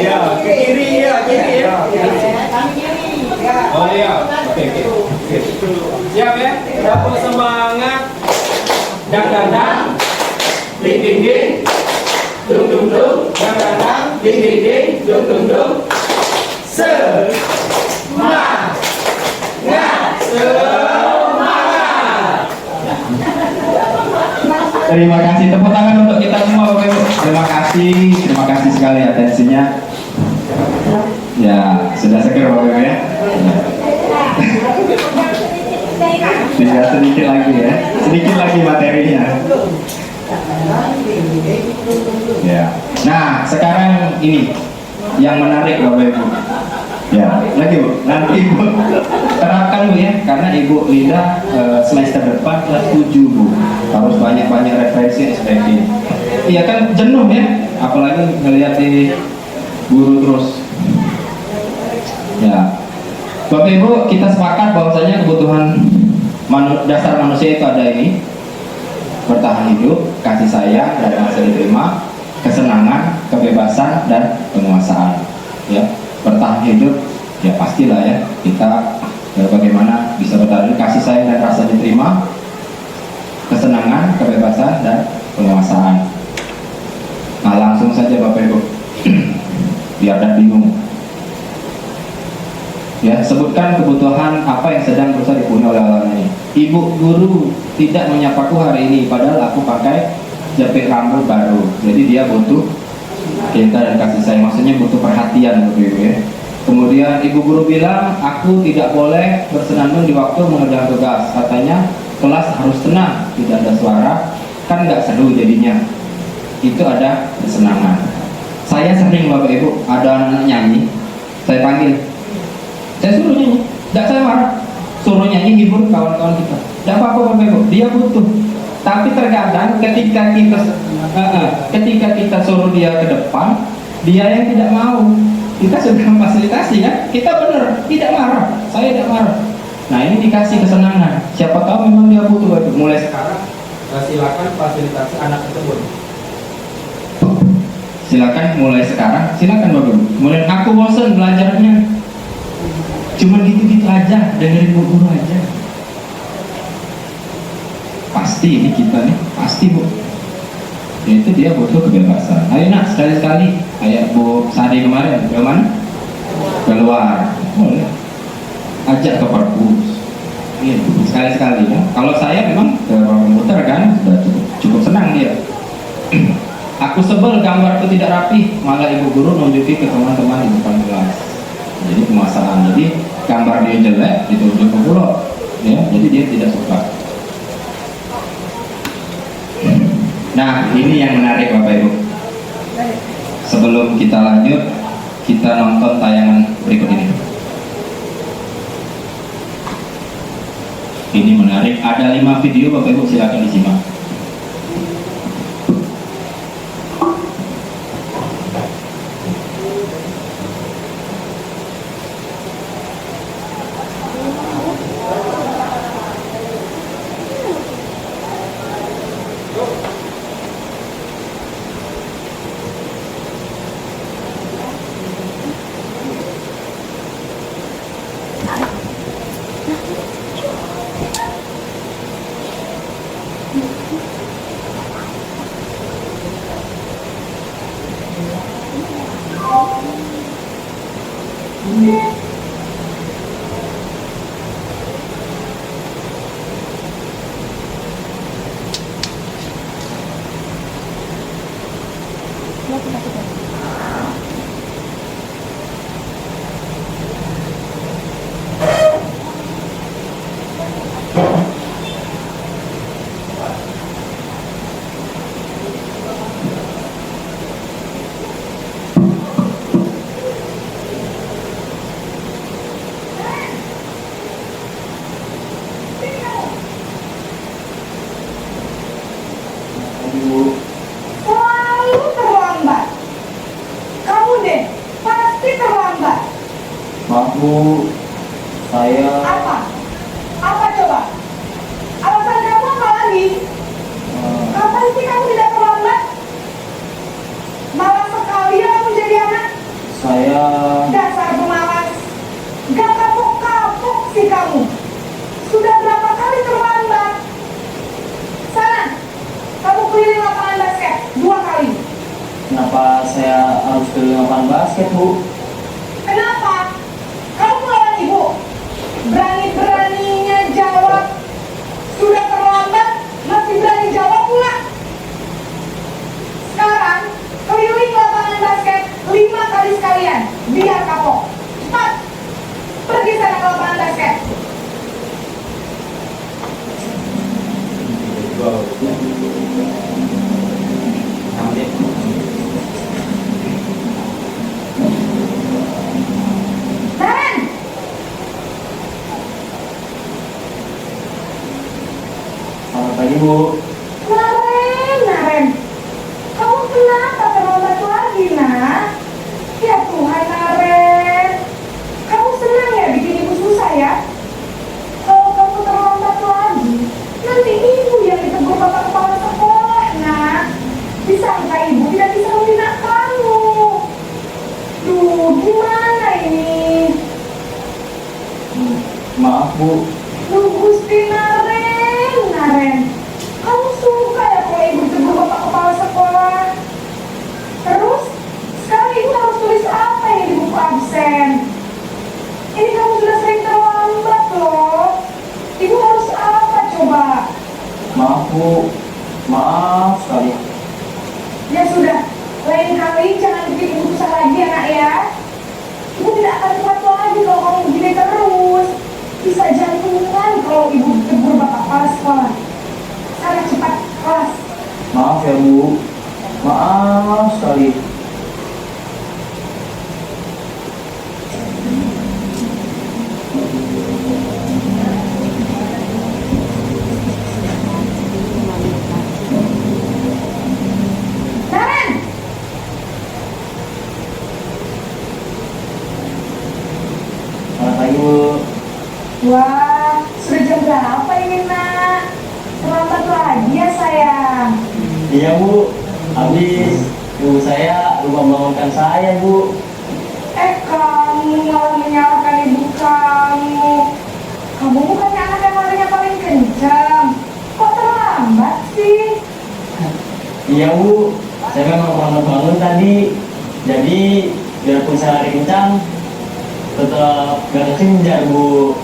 Ya, ke kiri ya. Oh iya. Oke. Siap ya? Tepuk semangat. dang dang dang, ding ding ding, dung dung dung, dang dang dang, ding ding ding, dung dung dung. Semangat, semangat. Terima kasih, tepuk tangan untuk kita semua Bapak Ibu. Terima kasih sekali atensinya. Ya, sudah seger Bapak Ibu ya. Tinggal sedikit lagi materinya. Ya. Nah, sekarang ini yang menarik Bapak Ibu. Ya, lagi Bu. Nanti Ibu terapkan Bu ya, karena Ibu Lida semester depan kelas 7 Bu. Harus banyak-banyak referensi SPP. Iya kan jenuh ya, apalagi ngelihat di guru terus. Ya. Bapak Ibu, kita sepakat bahwasanya kebutuhan dasar manusia itu ada ini: bertahan hidup, kasih sayang dan rasa diterima, kesenangan, kebebasan dan penguasaan. Ya, bertahan hidup ya pastilah ya kita bagaimana bisa bertahan hidup, kasih sayang dan rasa diterima, kesenangan, kebebasan dan penguasaan. Nah, langsung saja Bapak Ibu, biar tidak bingung. Ya, sebutkan kebutuhan apa yang sedang berusaha dipenuhi oleh orang ini. Ibu guru tidak menyapaku hari ini, padahal aku pakai jepit rambut baru. Jadi dia butuh cinta dan kasih sayang, maksudnya butuh perhatian Bapak Ibu ya. Kemudian ibu guru bilang aku tidak boleh bersenandung di waktu mengerjakan tugas. Katanya kelas harus tenang, tidak ada suara, kan nggak seru jadinya. Itu ada kesenangan. Saya sering Bapak Ibu ada anak nyanyi, saya panggil, saya suruh nyanyi, tidak saya marah, suruh nyanyi hibur kawan-kawan kita. Tidak apa-apa Bapak Ibu, dia butuh. Tapi terkadang ketika kita suruh dia ke depan, dia yang tidak mau. Kita sudah memfasilitasi kan, kita benar tidak marah, saya tidak marah. Nah ini dikasih kesenangan. Siapa tahu memang dia butuh Bapak Ibu. Mulai sekarang Silakan fasilitasi anak tersebut. silakan mulai sekarang, silakan Bapak Ibu. Mulai aku bosan belajarnya, cuma gitu-gitu aja, dengerin bu guru aja. Pasti ini kita nih, pasti Bu. Itu dia butuh kebebasan. Ayo nak sekali-sekali, kayak Bu Sari kemarin, ke mana? Keluar, boleh. Ajak ke perpus. Iya, sekali-sekali ya. Kalau saya memang ke ruang komputer kan, sudah cukup senang dia. Aku sebel gambarku tidak rapi, malah ibu guru nunjukin ke teman-teman di depan kelas. Jadi penguasaan. Jadi gambar dia jelek ditunjuk ke guru, ya. Jadi dia tidak suka. Nah, ini yang menarik Bapak Ibu. Sebelum kita lanjut, kita nonton tayangan berikut ini. Ini menarik. Ada 5 video Bapak Ibu, silakan disimak. Selalu terlambat. Kamu deh, pasti terlambat. Maaf Bu, saya Apa? Apa coba? Alasan kamu apa lagi? Kapan sih kamu tidak terlambat? Malas sekali ya kamu jadi anak. saya Dasar pemalas. Gak kapok-kapok sih kamu. Sudah berapa kali terlambat? Sana, saya harus ke lapangan basket, Bu? Kenapa? Kamu melawan ibu? Berani-beraninya jawab. Sudah terlambat, masih berani jawab pula. Sekarang, keliling lapangan basket 5 kali sekalian. Biar kapok. Cepat. Pergi sana ke lapangan basket. Naren! Selamat pagi, Bu. Naren. Kamu kenapa terlambat lagi, nak? Ya Tuhan, Naren. Kamu senang ya bikin ibu susah ya? Kalau kamu terlambat lagi, nanti ibu yang ditegur bapak kepala sekolah, nak. Disangka ibu tidak bisa membina kamu. Duh, gimana ini? Maaf, Bu. Duh, Gusti Naren. Kamu suka ya kalau ibu ditegur bapak kepala sekolah? Terus, sekarang ibu harus tulis apa yang di buku absen? Ini kamu sudah sering terlambat loh. Ibu harus apa coba? Maaf, Bu. Maaf sekali. Ya sudah, lain kali jangan bikin ibu susah lagi ya nak ya. Ibu tidak akan kuat lagi kalau kamu begini terus. Bisa jantungan kalau ibu ditegur bapak kepala sekolah. Sana cepat kelas. Maaf ya, Bu. Maaf sekali. Naren! Selamat pagi, Bu. Wah, sudah jam berapa ini nak? Terlambat lagi ya sayang. Iya, Bu. Habis ibu saya lupa membangunkan saya, Bu. Kamu malah menyalahkan ibu kamu. Kamu bukannya anak yang larinya paling kencang. Kok terlambat sih? Iya, Bu. Saya memang terlambat bangun tadi. Jadi biarpun saya lari kencang, tetap gak kekejar, Bu.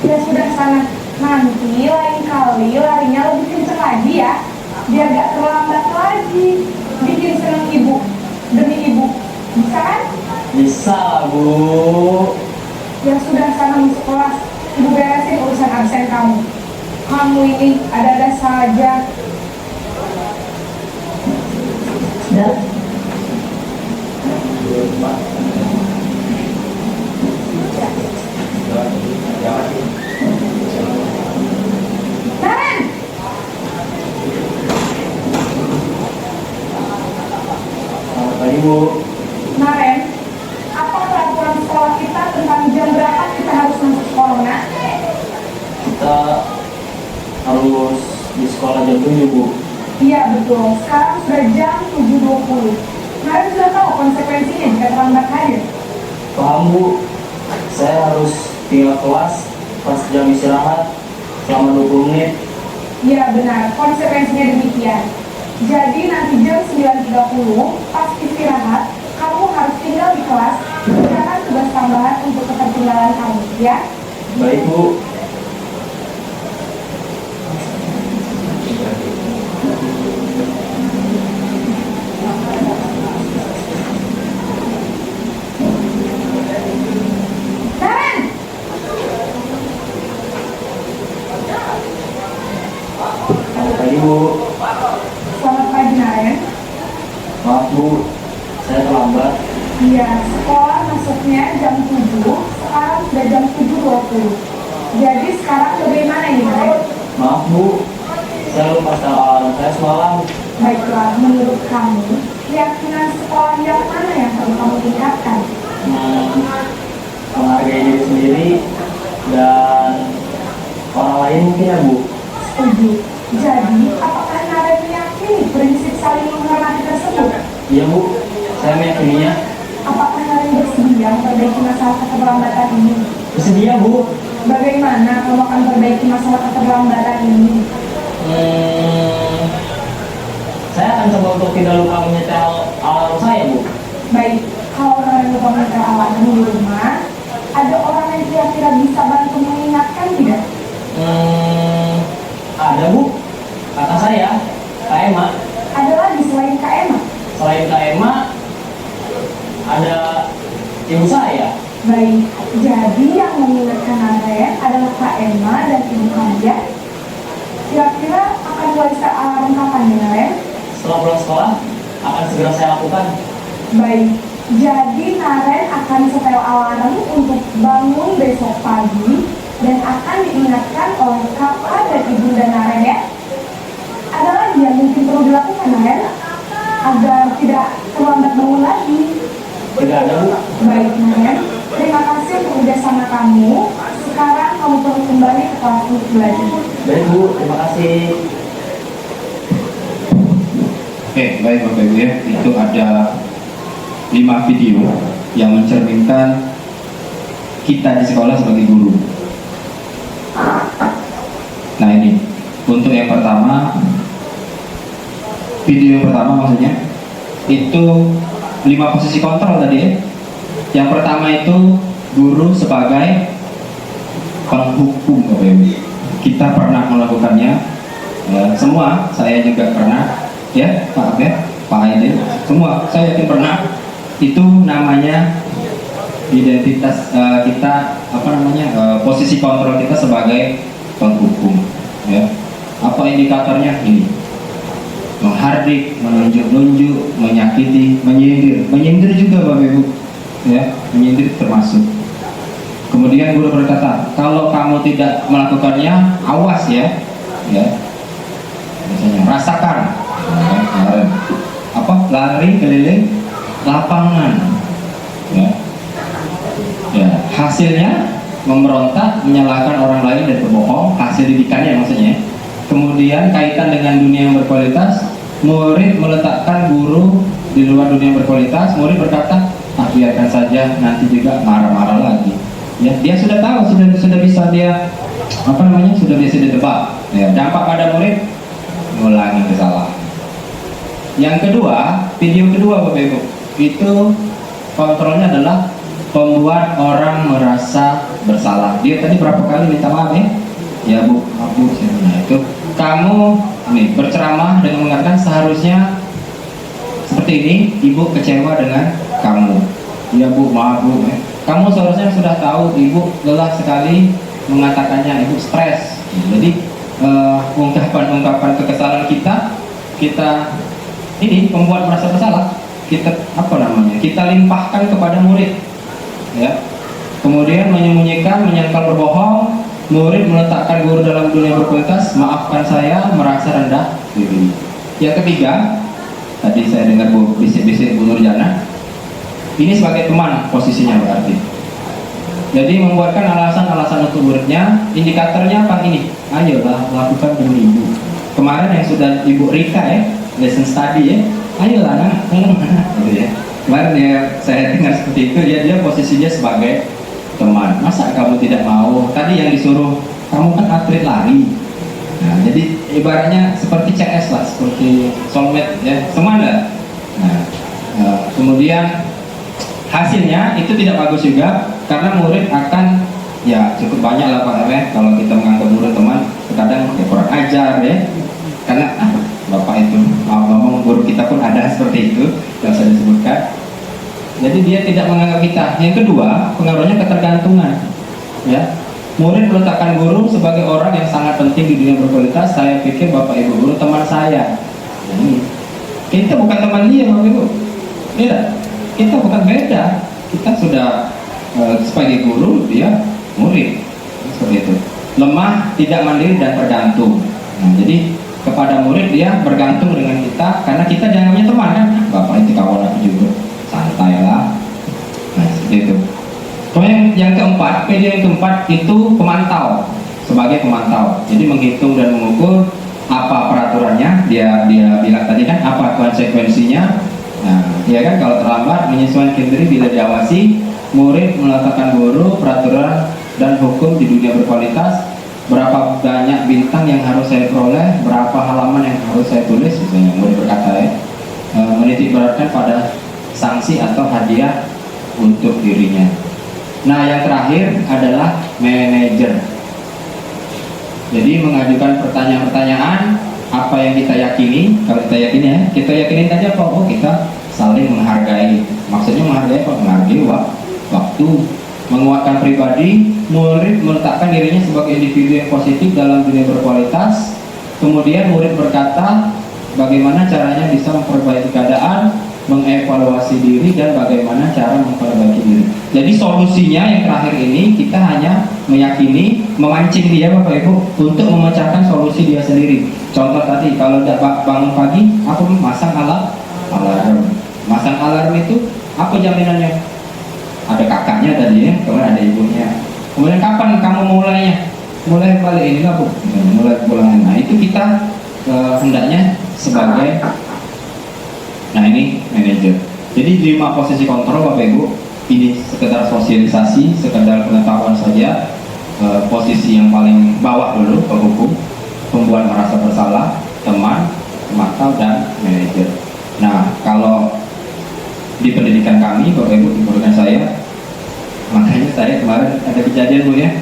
Ya sudah sana. Nanti lain kali larinya lebih kencang lagi ya. Biar gak terlambat lagi. Bikin seneng ibu. Demi ibu. Bisa kan? Bisa, Bu. Ya sudah sana masuk kelas. Ibu beresin urusan absen kamu. Kamu ini ada-ada saja. Ya. Naren! Selamat pagi, Bu. Naren, apa peraturan sekolah kita tentang jam berapa kita harus masuk sekolah, nak? Kita harus di sekolah jam 7, Bu. Iya betul, sekarang sudah jam 7.20. Naren sudah tahu konsekuensinya jika terlambat hadir. Paham, Bu. Saya harus tinggal kelas pas jam istirahat selama 20 menit. Iya benar, konsekuensinya demikian. Jadi nanti jam 9.30 pas istirahat, kamu harus tinggal di kelas, kerjakan tugas tambahan untuk ketertinggalan kamu, ya? Baik, Bu. Naren! Selamat pagi, Bu. Selamat pagi, Naren. Maaf, Bu. Saya terlambat. Iya, sekolah masuknya jam 7, sekarang sudah jam 7.20. Jadi sekarang bagaimana ini, Naren? Maaf, Bu. Saya lupa setel alarm saya semalam. Baiklah, menurut kamu, keyakinan sekolah yang mana yang perlu kamu tingkatkan? Menghargai diri sendiri dan orang lain mungkin ya, Bu. Setuju. Jadi, apakah Naren meyakini prinsip saling menghormati tersebut? Iya, Bu. Saya meyakininya. Apakah Naren bersedia memperbaiki masalah keterlambatan ini? Bersedia, Bu. Bagaimana kamu akan perbaiki masalah keterlambatan ini? saya akan coba untuk tidak lupa menyetel alarm saya, Bu. Baik, kalau Naren lupa menyetel alarm di rumah, ada orang yang kira-kira bisa bantu mengingatkan tidak? Ada, Bu. Kakak saya, Kak Emma. Ada lagi selain Kak Emma? Selain Kak Emma, ada ibu saya. Baik, jadi yang mengingatkan Naren adalah Kak Emma dan ibu kalian. Kira-kira akan mulai set alarm kapan nih Naren? Setelah pulang sekolah, akan segera saya lakukan. Baik, jadi Naren akan setel alarm untuk bangun besok pagi dan akan diingatkan oleh kakak dan ibu dan Naren ya. Ada lagi yang mungkin perlu dilakukan Naren agar tidak terlambat bangun lagi? Tidak ada, Bu. Baik Naren, terima kasih untuk kerjasama kamu. Sekarang kamu perlu kembali ke kelas untuk belajar. Baik, Bu. Terima kasih. Oke, baik Bapak Ibu ya, itu ada 5 video yang mencerminkan kita di sekolah sebagai guru. Nah ini, untuk yang pertama, video yang pertama maksudnya, itu 5 posisi kontrol tadi ya. Yang pertama itu guru sebagai penghukum Bapak Ibu. Kita pernah melakukannya, semua, saya juga pernah. Ya, Pak ya, Pak Aidil, semua saya yakin pernah. Itu namanya identitas kita, apa namanya, posisi kontrol kita sebagai penghukum. Ya, apa indikatornya? Ini menghardik, menunjuk-nunjuk, menyakiti, menyindir juga Bapak Ibu. Ya, menyindir termasuk. Kemudian guru berkata, kalau kamu tidak melakukannya, awas ya. Ya, misalnya rasakan. Apa lari keliling lapangan ya. Ya, hasilnya memberontak, menyalahkan orang lain dan berbohong, hasil didikannya maksudnya. Kemudian kaitan dengan dunia yang berkualitas, murid meletakkan guru di luar dunia yang berkualitas, murid berkata, biarkan saja, nanti juga marah-marah lagi. Ya, dia sudah tahu, sudah bisa dia, apa namanya, sudah bisa ditebak. Ya, dampak pada murid mengulangi kesalahan. Yang kedua, video kedua Bapak Ibu, itu kontrolnya adalah membuat orang merasa bersalah. Dia tadi berapa kali minta maaf ya? Ya Bu, maaf Bu, nah, itu kamu nih berceramah dengan mengatakan seharusnya seperti ini, Ibu kecewa dengan kamu. Ya Bu, maaf Bu. Kamu seharusnya sudah tahu Ibu lelah sekali mengatakannya, Ibu stres. Jadi ungkapan-ungkapan kekesalan kita ini membuat merasa bersalah. Kita kita limpahkan kepada murid. Ya. Kemudian menyembunyikan, menyangkal berbohong, murid meletakkan guru dalam dunia berkualitas, maafkan saya, merasa rendah diri. Yang ketiga, tadi saya dengar bisik-bisik Bu Nurjana, ini sebagai teman posisinya berarti. Jadi membuatkan alasan-alasan untuk muridnya, indikatornya apa ini? Ayolah lakukan demi Ibu. Kemarin yang sudah Ibu Rika ya, lesson study ya, ayolah nak, gitu ya. Kemarin ya saya dengar seperti itu, dia posisinya sebagai teman. Masa kamu tidak mau? Tadi yang disuruh, kamu kan atlet lari. Nah, jadi ibaratnya seperti CS lah, seperti soulmate ya, semangat. Nah, kemudian hasilnya itu tidak bagus juga, karena murid akan ya cukup banyak lah Pak ya, kalau kita menganggap murid teman, kadang ya kurang ajar ya. Karena Bapak itu ngomong, guru kita pun ada seperti itu yang saya disebutkan. Jadi dia tidak menganggap kita. Yang kedua, pengaruhnya ketergantungan. Ya, murid meletakkan guru sebagai orang yang sangat penting di dunia berkualitas. Saya pikir Bapak Ibu guru teman saya. Ini kita bukan teman dia Bapak Ibu. Tidak, kita bukan beda. Kita sudah sebagai guru, dia murid. Seperti itu. Lemah, tidak mandiri dan bergantung. Nah, jadi kepada murid dia bergantung dengan kita, karena kita dianggapnya teman kan. Bapak itu kawan aku juga, santai lah. Nah seperti itu. Kemudian yang keempat, video yang keempat itu pemantau, sebagai pemantau. Jadi menghitung dan mengukur apa peraturannya. Dia bilang tadi kan apa konsekuensinya. Nah ya kan, kalau terlambat menyesuaikan diri bila diawasi. Murid meletakkan guru, peraturan dan hukum di dunia berkualitas. berapa banyak bintang yang harus saya peroleh, berapa halaman yang harus saya tulis, misalnya murid berkata ya, menitik beratkan pada sanksi atau hadiah untuk dirinya. Nah, yang terakhir adalah manajer. Jadi mengajukan pertanyaan-pertanyaan apa yang kita yakini. Kalau kita yakini ya, kita yakinin tadi apa? Oh, kita saling menghargai. Maksudnya menghargai apa? Menghargai waktu, menguatkan pribadi, murid meletakkan dirinya sebagai individu yang positif dalam dunia berkualitas. Kemudian murid berkata bagaimana caranya bisa memperbaiki keadaan, mengevaluasi diri, dan bagaimana cara memperbaiki diri. Jadi solusinya yang terakhir ini kita hanya meyakini, memancing dia Bapak Ibu untuk memecahkan solusi dia sendiri. Contoh tadi, kalau tidak bangun pagi, aku masang alarm. Masang alarm itu apa jaminannya? Ada kakaknya tadi ya, kemudian ada ibunya. Kemudian kapan kamu mulainya? Mulai balik ini lah Bu, mulai pulang. Nah itu kita hendaknya sebagai, nah ini manajer. Jadi 5 posisi kontrol Bapak Ibu, ini sekedar sosialisasi, sekedar pengetahuan saja. Posisi yang paling bawah dulu penghukum, pembuat merasa bersalah, teman, pemantau, dan manajer. Nah kalau di pendidikan kami Bapak Ibu, di pendidikan saya, makanya saya kemarin ada kejadian Bu ya,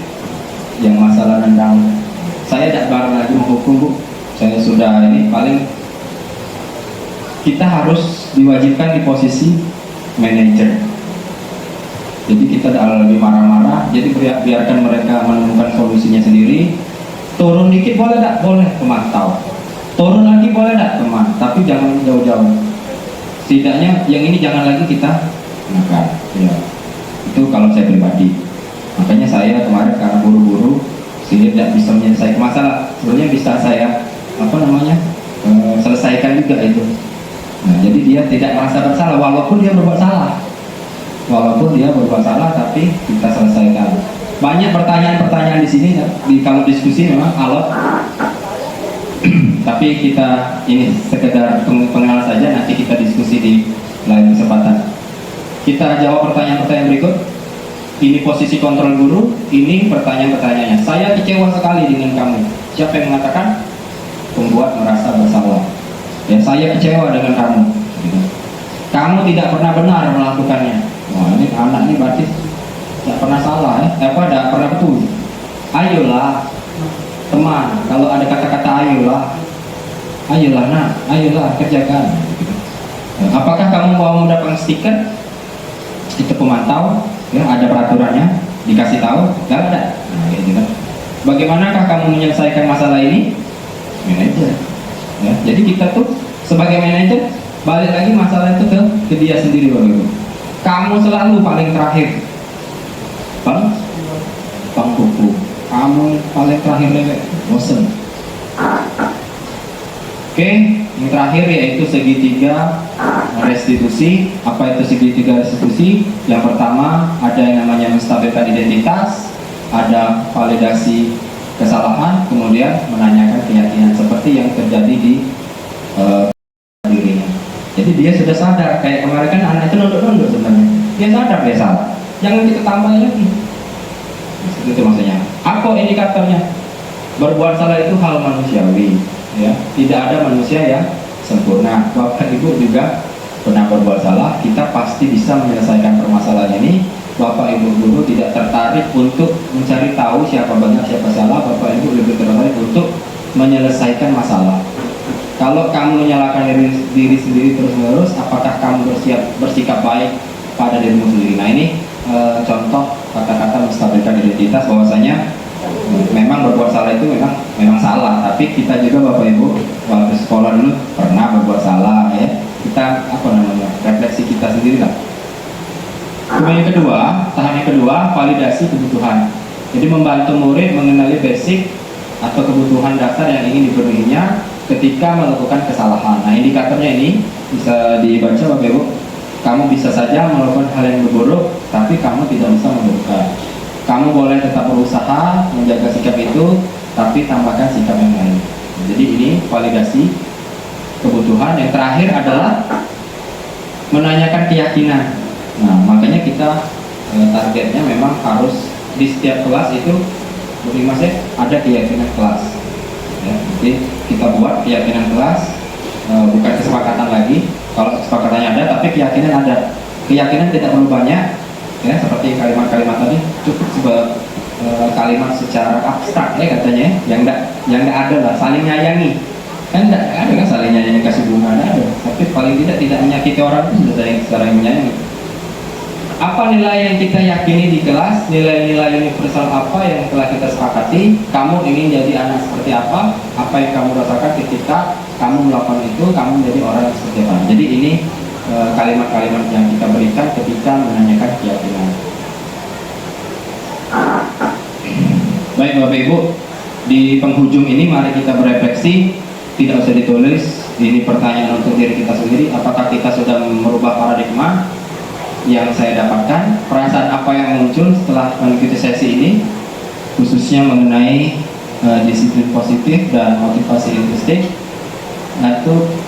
yang masalah tentang saya tidak bareng lagi menghukum Bu. Saya sudah ini paling kita harus diwajibkan di posisi manajer. Jadi kita tidak lagi marah-marah. Jadi biarkan mereka menemukan solusinya sendiri. Turun dikit boleh tak? Boleh, pemantau. Turun lagi boleh tak? Teman. Tapi jangan jauh-jauh. Setidaknya yang ini jangan lagi kita makan. Ya. Itu kalau saya pribadi. Makanya saya kemarin karena buru-buru sehingga tidak bisa menyelesaikan masalah. Sebenarnya bisa saya selesaikan juga itu. Nah, jadi dia tidak merasa bersalah walaupun dia berbuat salah. Tapi kita selesaikan. Banyak pertanyaan-pertanyaan di sini. Kalau diskusi memang alot. Tapi kita ini sekedar pengenalan saja. Nanti kita diskusi di lain kesempatan. Kita jawab pertanyaan-pertanyaan berikut. Ini posisi kontrol guru. Ini pertanyaan-pertanyaannya. Saya kecewa sekali dengan kamu. Siapa yang mengatakan? Pembuat merasa bersalah. Ya, saya kecewa dengan kamu. Kamu tidak pernah benar melakukannya. Wah, ini anak ini berarti tidak pernah salah ya. Tidak pernah betul. Ayolah teman, kalau ada kata-kata ayolah nak, ayolah kerjakan. Apakah kamu mau mendapatkan stiker? Itu pemantau, ya, ada peraturannya, dikasih tahu, nggak ada. Nah, gitu kan. Bagaimanakah kamu menyelesaikan masalah ini? Manajer. Ya, jadi kita tuh sebagai manajer balik lagi masalah itu ke dia sendiri Bapak Ibu. Kamu selalu paling terakhir. Bang Kuku. Kamu paling terakhir lewat. Bosen. Oke, yang terakhir yaitu segitiga restitusi. Apa itu segitiga restitusi? Yang pertama ada yang namanya menstabilkan identitas, ada validasi kesalahan, kemudian menanyakan keyakinan seperti yang terjadi di dirinya. Jadi dia sudah sadar, kayak kemarin kan anak itu nunduk-nunduk sebenarnya. Dia sadar dia salah. Jangan kita tambahin lagi. Itu maksudnya. Apa indikatornya? Berbuat salah itu hal manusiawi, ya. Tidak ada manusia yang sempurna. Bapak Ibu juga pernah berbuat salah. Kita pasti bisa menyelesaikan permasalahan ini. Bapak Ibu guru tidak tertarik untuk mencari tahu siapa benar siapa salah. Bapak Ibu lebih tertarik untuk menyelesaikan masalah. Kalau kamu menyalahkan diri sendiri terus-menerus, apakah kamu bersikap baik pada dirimu sendiri? Nah ini contoh kata-kata menstabilkan identitas, bahwasanya memang berbuat salah itu memang salah, tapi kita juga Bapak Ibu waktu sekolah dulu pernah berbuat salah ya. Kita refleksi kita sendiri lah. Kemudian yang kedua, tahap yang kedua, validasi kebutuhan. Jadi membantu murid mengenali basic atau kebutuhan dasar yang ingin dipenuhinya ketika melakukan kesalahan. Nah, indikatornya ini bisa dibaca Bapak Ibu. Kamu bisa saja melakukan hal yang buruk, tapi kamu tidak bisa membuka. Kamu boleh tetap berusaha menjaga sikap itu, tapi tambahkan sikap yang lain. Jadi ini validasi kebutuhan. Yang terakhir adalah menanyakan keyakinan. Nah, makanya kita targetnya memang harus di setiap kelas itu berlima saya ada keyakinan kelas. Ya, jadi kita buat keyakinan kelas, bukan kesepakatan lagi. Kalau kesepakatannya ada, tapi keyakinan ada. Keyakinan tidak perlu banyak, ya seperti kalimat-kalimat tadi cukup sebuah kalimat secara abstrak ya katanya, yang enggak ada lah, saling nyayangi. Kan enggak ada kan saling nyayangi, kasih bunga ada. Tapi paling tidak menyakiti orang itu sudah saling menyayangi. Apa nilai yang kita yakini di kelas, nilai-nilai universal apa yang telah kita sepakati, kamu ingin jadi anak seperti apa yang kamu rasakan ketika kamu melakukan itu, kamu menjadi orang yang seperti apa. Jadi ini kalimat-kalimat yang kita berikan ketika menanyakan keyakinan. Baik Bapak Ibu, di penghujung ini mari kita berefleksi, tidak usah ditulis, ini pertanyaan untuk diri kita sendiri, apakah kita sudah merubah paradigma yang saya dapatkan, perasaan apa yang muncul setelah mengikuti sesi ini, khususnya mengenai disiplin positif dan motivasi intrinsik. Nah itu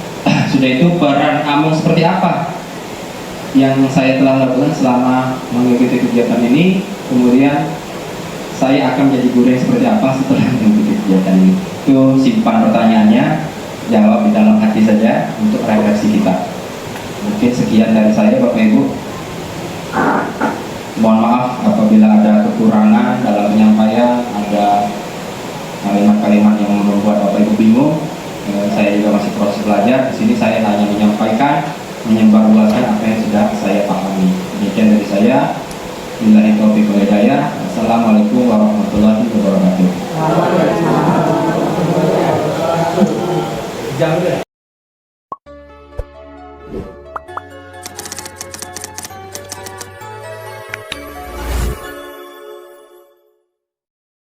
sudah itu peran Amung seperti apa yang saya telah lakukan selama mengikuti kegiatan ini, kemudian saya akan menjadi guru yang seperti apa setelah mengikuti kegiatan ini. Itu simpan pertanyaannya, jawab di dalam hati saja untuk refleksi kita. Mungkin sekian dari saya Bapak Ibu. Mohon maaf apabila ada kekurangan dalam penyampaian, ada kalimat-kalimat yang membuat Bapak Ibu bingung. Saya juga masih proses belajar. Di sini saya hanya menyampaikan, menyebarluaskan apa yang sudah saya pahami. Demikian dari saya. Billahi taufiq wal hidayah. Assalamualaikum warahmatullahi wabarakatuh. Jam